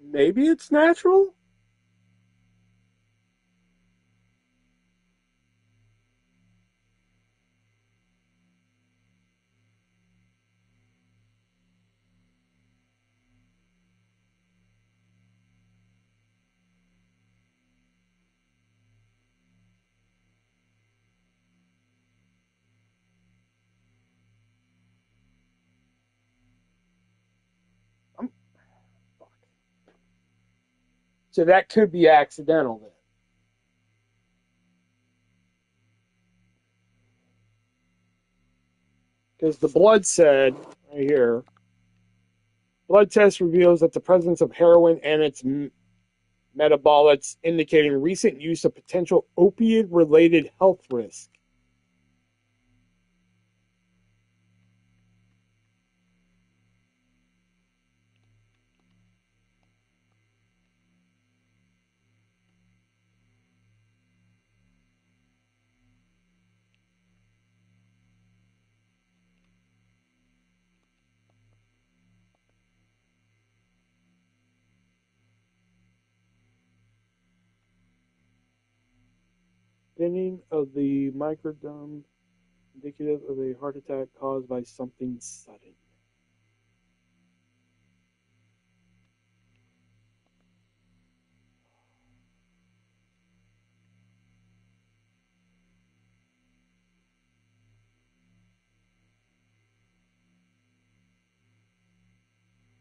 Maybe it's natural? So that could be accidental then. Because the blood said, right here, blood test reveals that the presence of heroin and its metabolites indicating recent use of potential opiate-related health risk. Thinning of the microdome indicative of a heart attack caused by something sudden.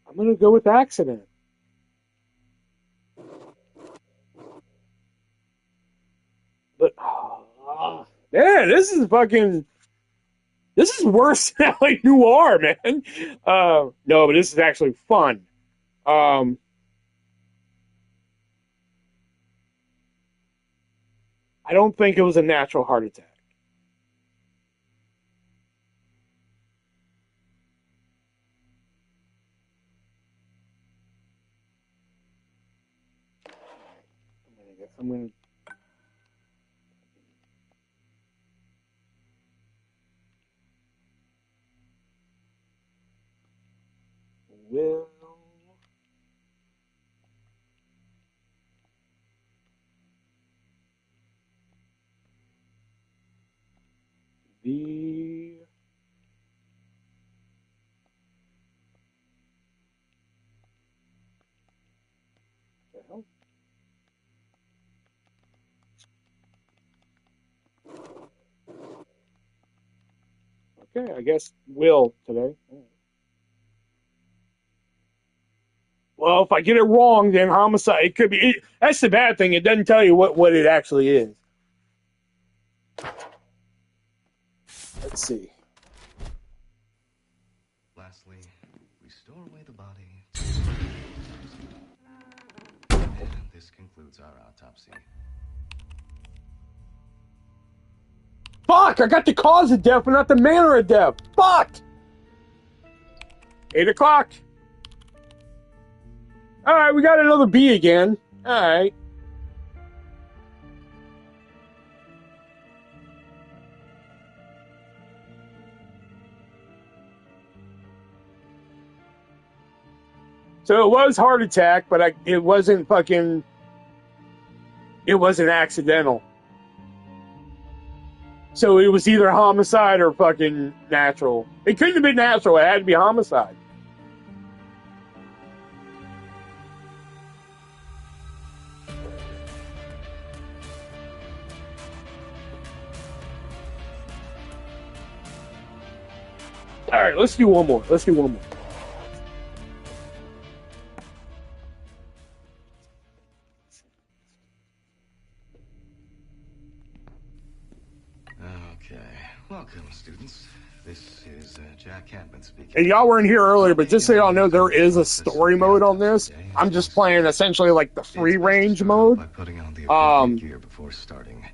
I'm gonna go with accident. But man, this is worse than LA Noir, man. No, but this is actually fun. Um, I don't think it was a natural heart attack. I'm gonna will be the hell? Okay, I guess will today. Well, if I get it wrong, then homicide. It could be. That's the bad thing. It doesn't tell you what it actually is. Let's see.
Lastly, we store away the body. And this concludes our autopsy.
Fuck! I got the cause of death, but not the manner of death. Fuck! 8 o'clock. All right, we got another B again. All right. So it was heart attack, but it wasn't fucking. It wasn't accidental. So it was either homicide or fucking natural. It couldn't have been natural. It had to be homicide. All right, let's do one more.
Okay, welcome, students. This is Jack Cadman speaking.
And y'all weren't here earlier, but just so y'all know, there is a story mode on this. I'm just playing essentially like the free range mode.
By putting on the gear before starting.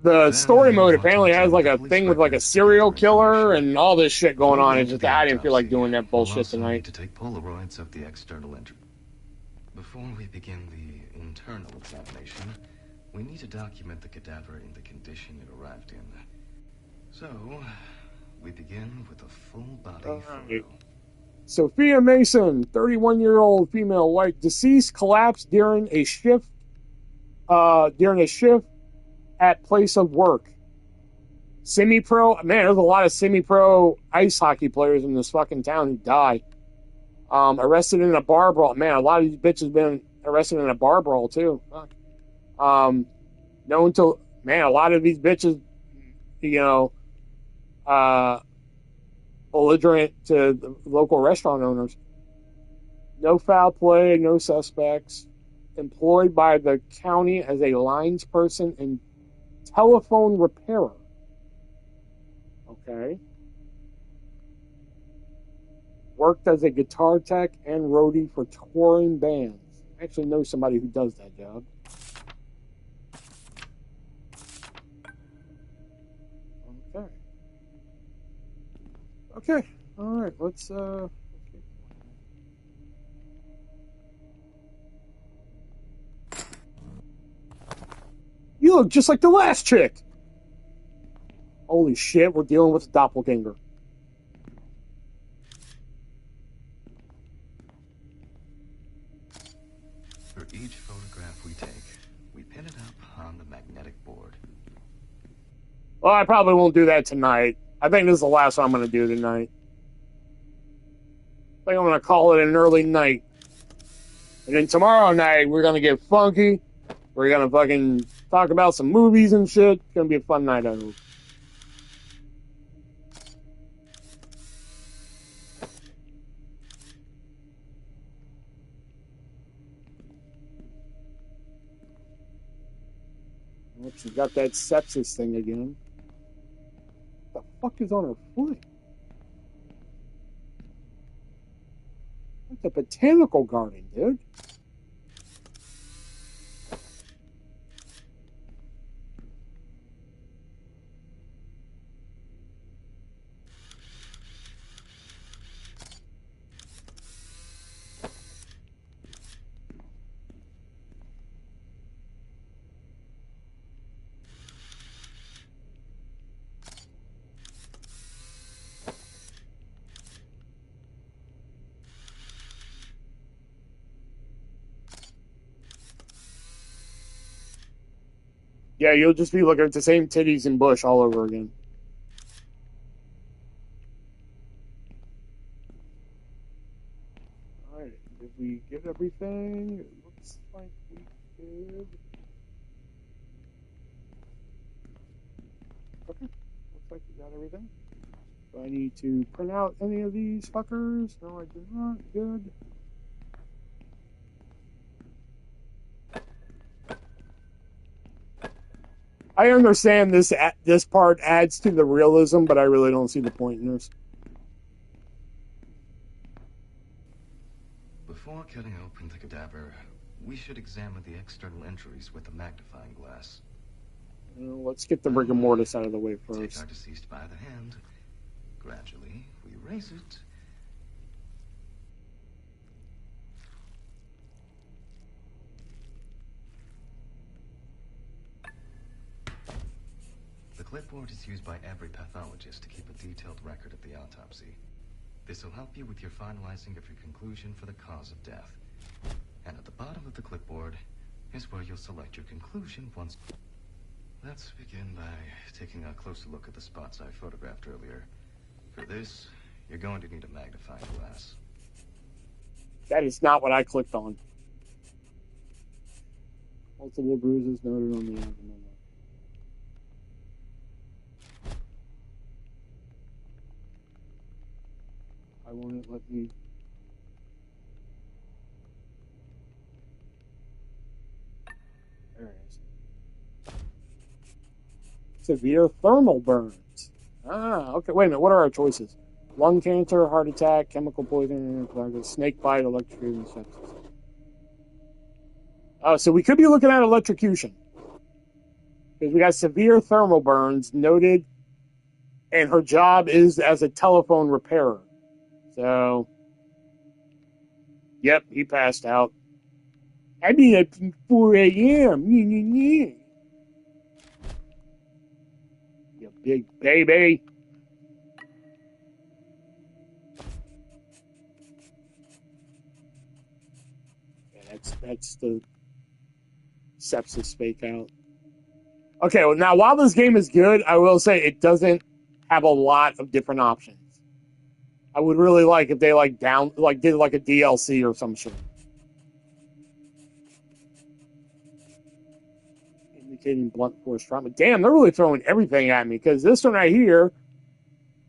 The story mode apparently has like a thing with like a serial killer and all this shit going on. It's just I didn't feel like doing that bullshit tonight.
To take Polaroids of the external entry. Before we begin the internal examination, we need to document the cadaver in the condition it arrived in. So, we begin with a full body photo.
Sophia Mason, 31-year-old female, white, deceased, collapsed during a shift at place of work. Semi-pro, man, there's a lot of semi-pro ice hockey players in this fucking town who died. Arrested in a bar brawl. Man, a lot of these bitches been arrested in a bar brawl too. Fuck. Known to, man, a lot of these bitches, you know, belligerent to the local restaurant owners. No foul play, no suspects. Employed by the county as a lines person and telephone repairer. Okay. Worked as a guitar tech and roadie for touring bands. I actually know somebody who does that job. Okay. Okay. All right. Let's You look just like the last chick. Holy shit, we're dealing with a doppelganger.
For each photograph we take, we pin it up on the magnetic board.
Well, I probably won't do that tonight. I think this is the last one I'm going to do tonight. I think I'm going to call it an early night. And then tomorrow night, we're going to get funky. We're going to fucking talk about some movies and shit. It's going to be a fun night, I hope. She got that sepsis thing again. What the fuck is on her foot? It's a botanical garden, dude. Yeah, you'll just be looking at the same titties and bush all over again. Alright, did we get everything? It looks like we did. Okay, looks like we got everything. Do I need to print out any of these fuckers? No, I do not. Good. I understand this part adds to the realism, but I really don't see the point in this.
Before cutting open the cadaver, we should examine the external injuries with a magnifying glass.
Let's get the rigor mortis out of the way first.
Take our deceased by the hand. Gradually, we raise it. The clipboard is used by every pathologist to keep a detailed record of the autopsy. This will help you with your finalizing of your conclusion for the cause of death. And at the bottom of the clipboard is where you'll select your conclusion once... Let's begin by taking a closer look at the spots I photographed earlier. For this, you're going to need a magnifying glass.
That is not what I clicked on. Multiple bruises noted on the abdomen. Why won't it let me? There it is. Severe thermal burns. Ah, okay. Wait a minute. What are our choices? Lung cancer, heart attack, chemical poisoning, snake bite, electrocution, sepsis. Oh, so we could be looking at electrocution. Because we got severe thermal burns noted, and her job is as a telephone repairer. So, yep, he passed out. I've been up since 4 a.m. You big baby. Yeah, that's the sepsis fake out. Okay, well, now while this game is good, I will say it doesn't have a lot of different options. I would really like if they did like a DLC or some shit. Indicating blunt force trauma. Damn, they're really throwing everything at me, because this one right here,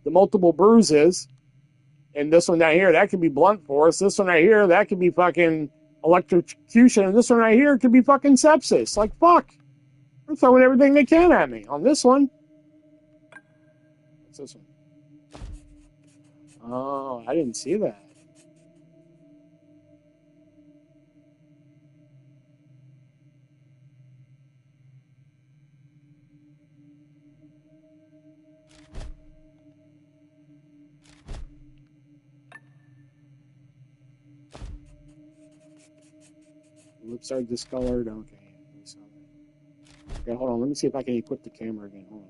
the multiple bruises, and this one down here, that could be blunt force. This one right here, that could be fucking electrocution, and this one right here could be fucking sepsis. Like, fuck. They're throwing everything they can at me on this one. What's this one? Oh, I didn't see that. Lips are discolored. Okay. Okay, hold on. Let me see if I can equip the camera again. Hold on.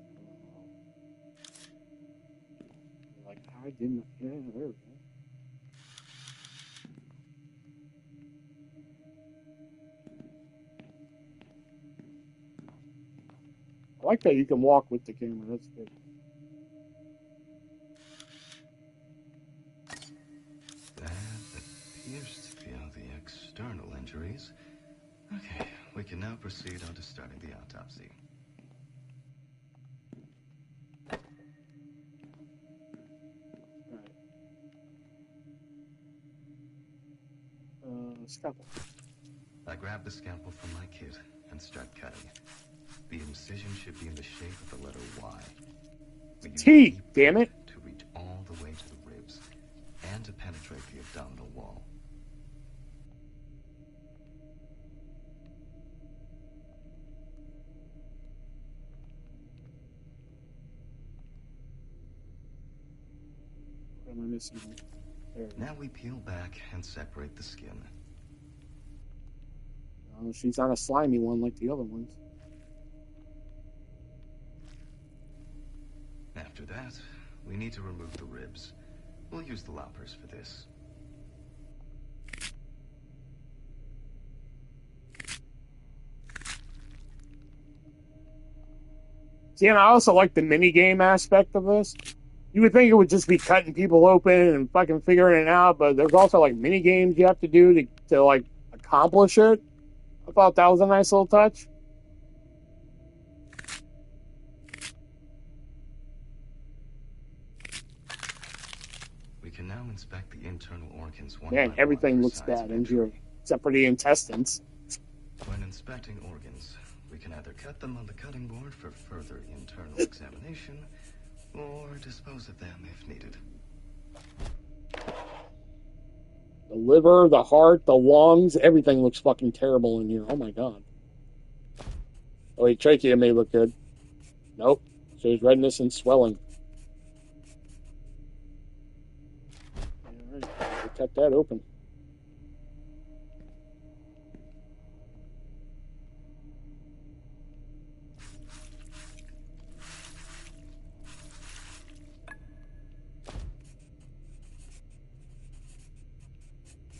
Like, I didn't. Yeah, there we go. I like that you can walk with the camera. That's good.
That appears to be all the external injuries. Okay, we can now proceed on to starting the autopsy.
Scalpel.
I grab the scalpel from my kit and start cutting. The incision should be in the shape of the letter Y. We use
T,
deep
damn it.
to reach all the way to the ribs and to penetrate the abdominal wall.
What am I missing? There.
Now we peel back and separate the skin.
Oh, she's not a slimy one like the other ones.
After that, we need to remove the ribs. We'll use the loppers for this.
See, and I also like the mini game aspect of this. You would think it would just be cutting people open and fucking figuring it out, but there's also like mini games you have to do to like accomplish it. I thought that was a nice little touch.
We can now inspect the internal organs one
Man,
by
everything
one for
looks
signs
bad
of
in here,
injury.
except for the intestines.
When inspecting organs, we can either cut them on the cutting board for further internal examination, or dispose of them if needed.
The liver, the heart, the lungs, everything looks fucking terrible in here. Oh my god. Oh wait, trachea may look good. Nope. Shows redness and swelling. Alright, we'll cut that open.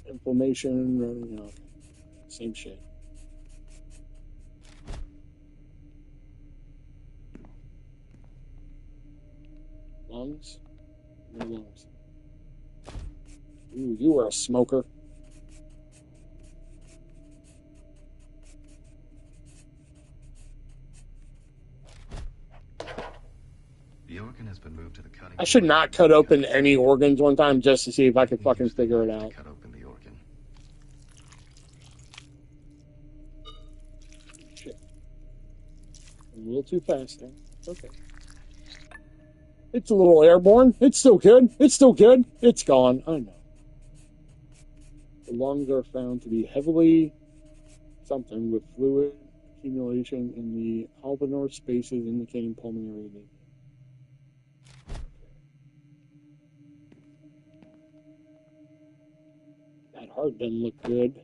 Inflammation, same shit. Lungs? No lungs. Ooh, you were a smoker.
The organ has been moved to the cutting
I should
board.
not cut open any organs one time just to see if I could fucking
Use the
figure it
knife to
out.
cut open the organ.
Shit. A little too fast there. Okay. It's a little airborne. It's still good. It's still good. It's gone. I know. The lungs are found to be heavily something with fluid accumulation in the alveolar spaces indicating pulmonary edema. That heart doesn't look good.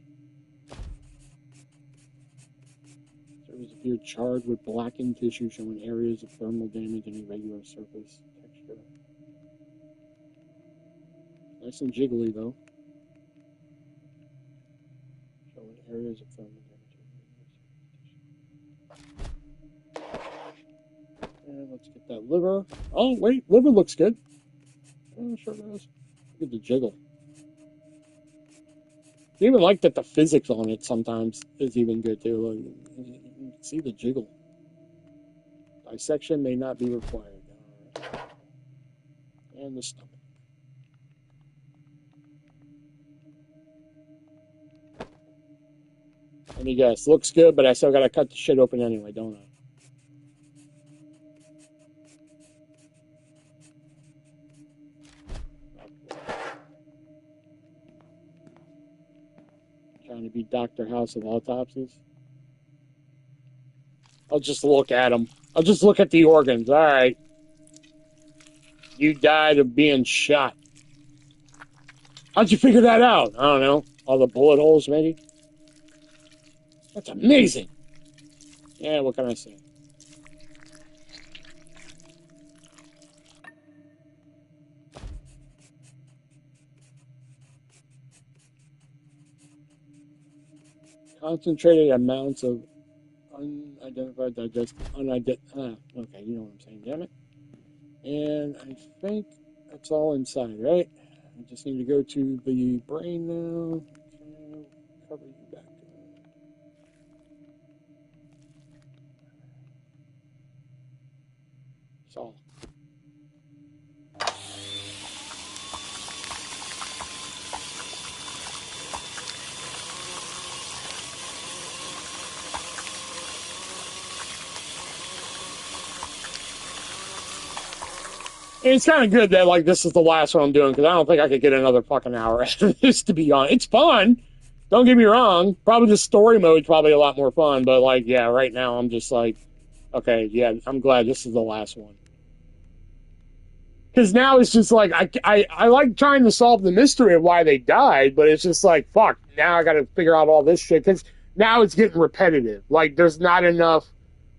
Surface appeared charred with blackened tissue showing areas of thermal damage and irregular surface texture. Nice and jiggly though. Showing areas of thermal damage. And let's get that liver. Oh wait, liver looks good. Oh, sure does. Look at the jiggle. I even like that the physics on it sometimes is even good too. Like, you can see the jiggle. Dissection may not be required. All right. And the stomach. Let me guess. Looks good, but I still gotta cut the shit open anyway, don't I? Trying to be Dr. House of Autopsies. I'll just look at them. I'll just look at the organs. All right. You died of being shot. How'd you figure that out? I don't know. All the bullet holes, maybe? That's amazing. Yeah, what can I say? Concentrated amounts of unidentified digestive, okay, you know what I'm saying, damn it. And I think that's all inside, right? I just need to go to the brain now. Okay, cover you back. That's all. It's kind of good that like this is the last one I'm doing because I don't think I could get another fucking hour out of this. To be honest, it's fun. Don't get me wrong. Probably the story mode's probably a lot more fun, but like, yeah, right now I'm just like, okay, yeah, I'm glad this is the last one. Because now it's just like I like trying to solve the mystery of why they died, but it's just like fuck. Now I got to figure out all this shit because now it's getting repetitive. Like there's not enough.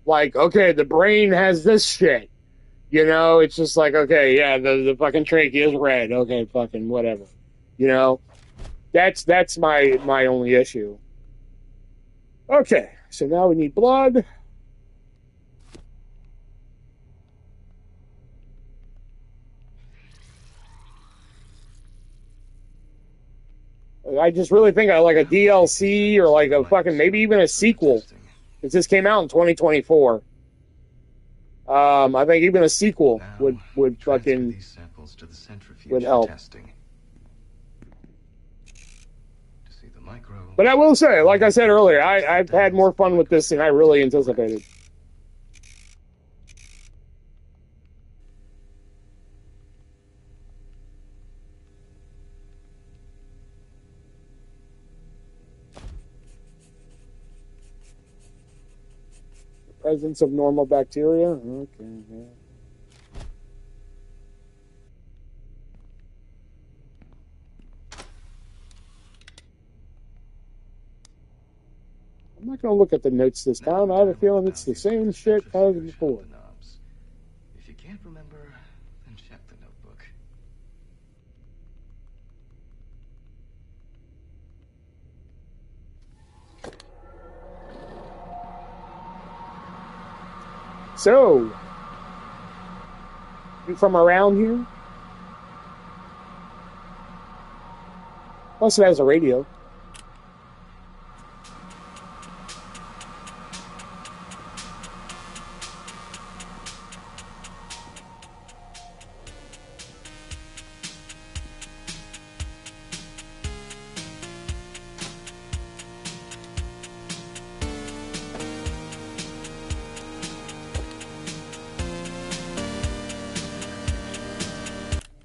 Like okay, the brain has this shit. You know, it's just like okay, yeah, the fucking trachea is red. Okay, fucking whatever. You know, that's my only issue. Okay, so now we need blood. I just really think I like a DLC or like a fucking maybe even a sequel. Because this came out in 2024. I think even a sequel would fucking
these samples to the centrifuge
would help.
for testing. To see the micro.
But I will say, like I said earlier, I've had more fun with this than I really anticipated. Presence of normal bacteria. Okay. Yeah. I'm not going to look at the notes this time. I have a feeling it's the same shit as before.
If you can't remember, then check the notebook.
So, you from around here? Plus, it has a radio.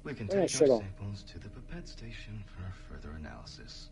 We can take our samples to the pipette station for further analysis.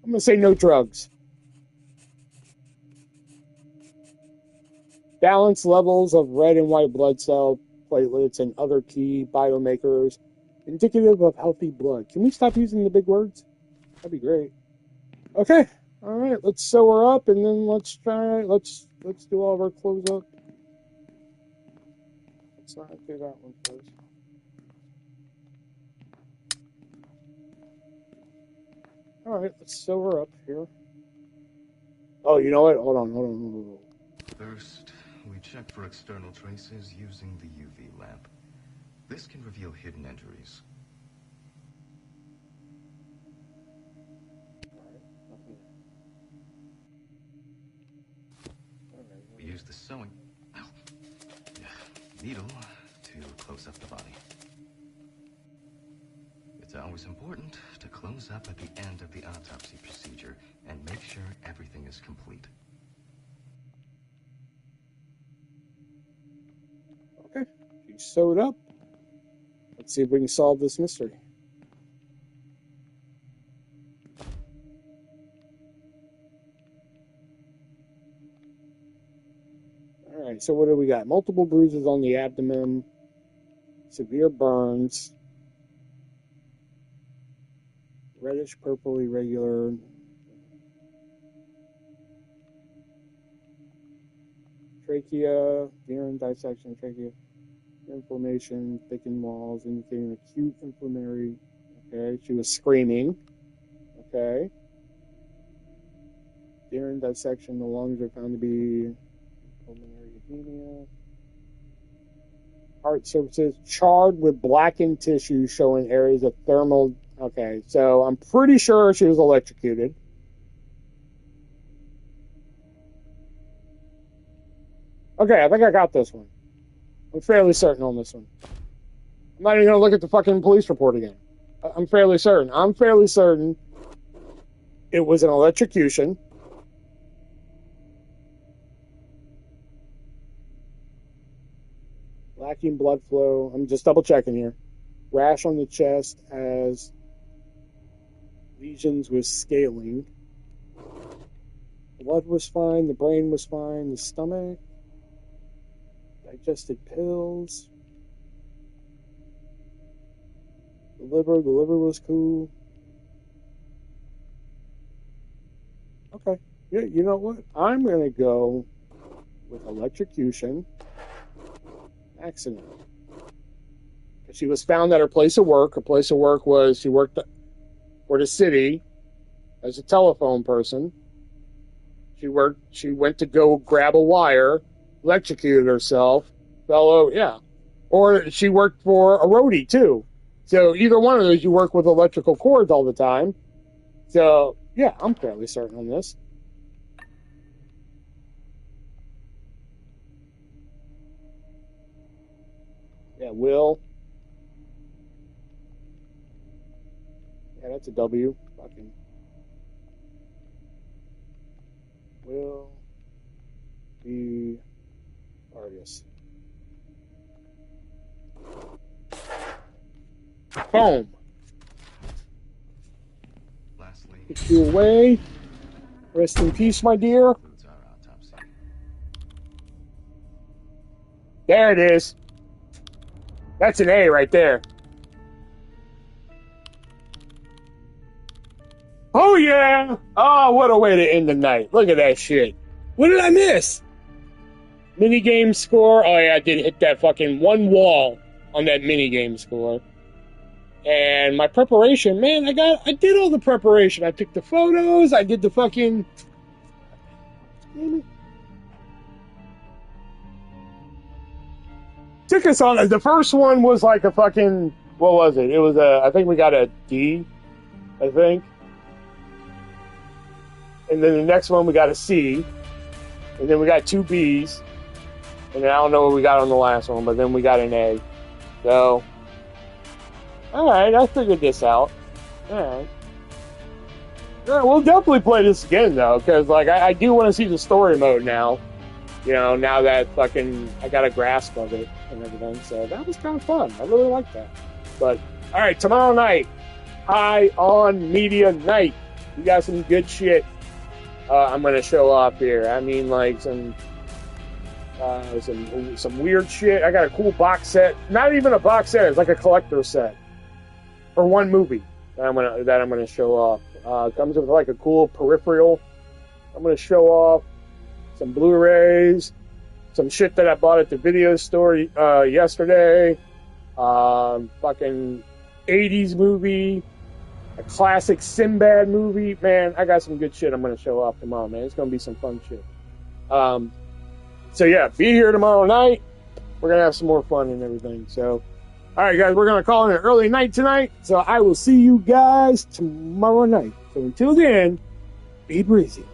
I'm going to say no drugs. Balance levels of red and white blood cell platelets and other key biomarkers indicative of healthy blood. Can we stop using the big words? That'd be great. Okay. All right. Let's sew her up and then let's do all of our close up. Let's not do that one first. All right. Let's sew her up here. Oh, you know what? Hold on.
First, we check for external traces using the UV lamp. This can reveal hidden injuries. We use the sewing needle to close up the body. It's always important to close up at the end of the autopsy procedure and make sure everything is complete.
Okay, she's sewed up. Let's see if we can solve this mystery. All right, so what do we got? Multiple bruises on the abdomen, severe burns, reddish purple irregular, trachea, urine dissection, trachea, inflammation, thickened walls, indicating acute inflammatory. Okay, she was screaming. Okay. During dissection, the lungs are found to be pulmonary edema. Heart surfaces charred with blackened tissue showing areas of thermal. Okay, so I'm pretty sure she was electrocuted. Okay, I think I got this one. I'm fairly certain on this one. I'm not even going to look at the fucking police report again. I'm fairly certain. I'm fairly certain it was an electrocution. Lacking blood flow. I'm just double checking here. Rash on the chest as lesions with scaling. Blood was fine. The brain was fine. The stomach. Digested pills. The liver was cool. Okay. Yeah, you know what? I'm going to go with electrocution. Accident. She was found at her place of work. Her place of work was she worked for the city as a telephone person. She went to go grab a wire, electrocuted herself, fell over. Yeah. Or she worked for a roadie, too. So either one of those, you work with electrical cords all the time. So, yeah, I'm fairly certain on this. Yeah, Will. Yeah, that's a W. Fucking. Will be artist. Boom.
Lastly,
Get you away. Rest in peace, my dear.
includes our autopsy.
There it is. That's an A right there. Oh, yeah. Oh, what a way to end the night. Look at that shit. What did I miss? Minigame score. Oh, yeah, I did hit that fucking one wall on that minigame score. And my preparation, man, I did all the preparation. I took the photos. I did the fucking... Damn it. Took us on. The first one was like a fucking... What was it? It was a... I think we got a D, I think. And then the next one we got a C. And then we got 2 B's. And then I don't know what we got on the last one, but then we got an A. So... Alright, I figured this out. Alright. Yeah, we'll definitely play this again, though, because, like, I do want to see the story mode now. You know, now that fucking I got a grasp of it and everything. So that was kind of fun. I really like that. But, alright, tomorrow night, High on Media Night. We got some good shit I'm going to show off here. I mean, like, some weird shit. I got a cool box set. Not even a box set. It's like a collector set. For one movie that I'm gonna show off. Comes with like a cool peripheral. I'm gonna show off some Blu-rays, some shit that I bought at the video store yesterday. Fucking 80s movie, a classic Sinbad movie. Man, I got some good shit I'm gonna show off tomorrow, man. It's gonna be some fun shit. So yeah, be here tomorrow night. We're gonna have some more fun and everything. So. All right, guys, we're going to call it an early night tonight, so I will see you guys tomorrow night. So until then, be breezy.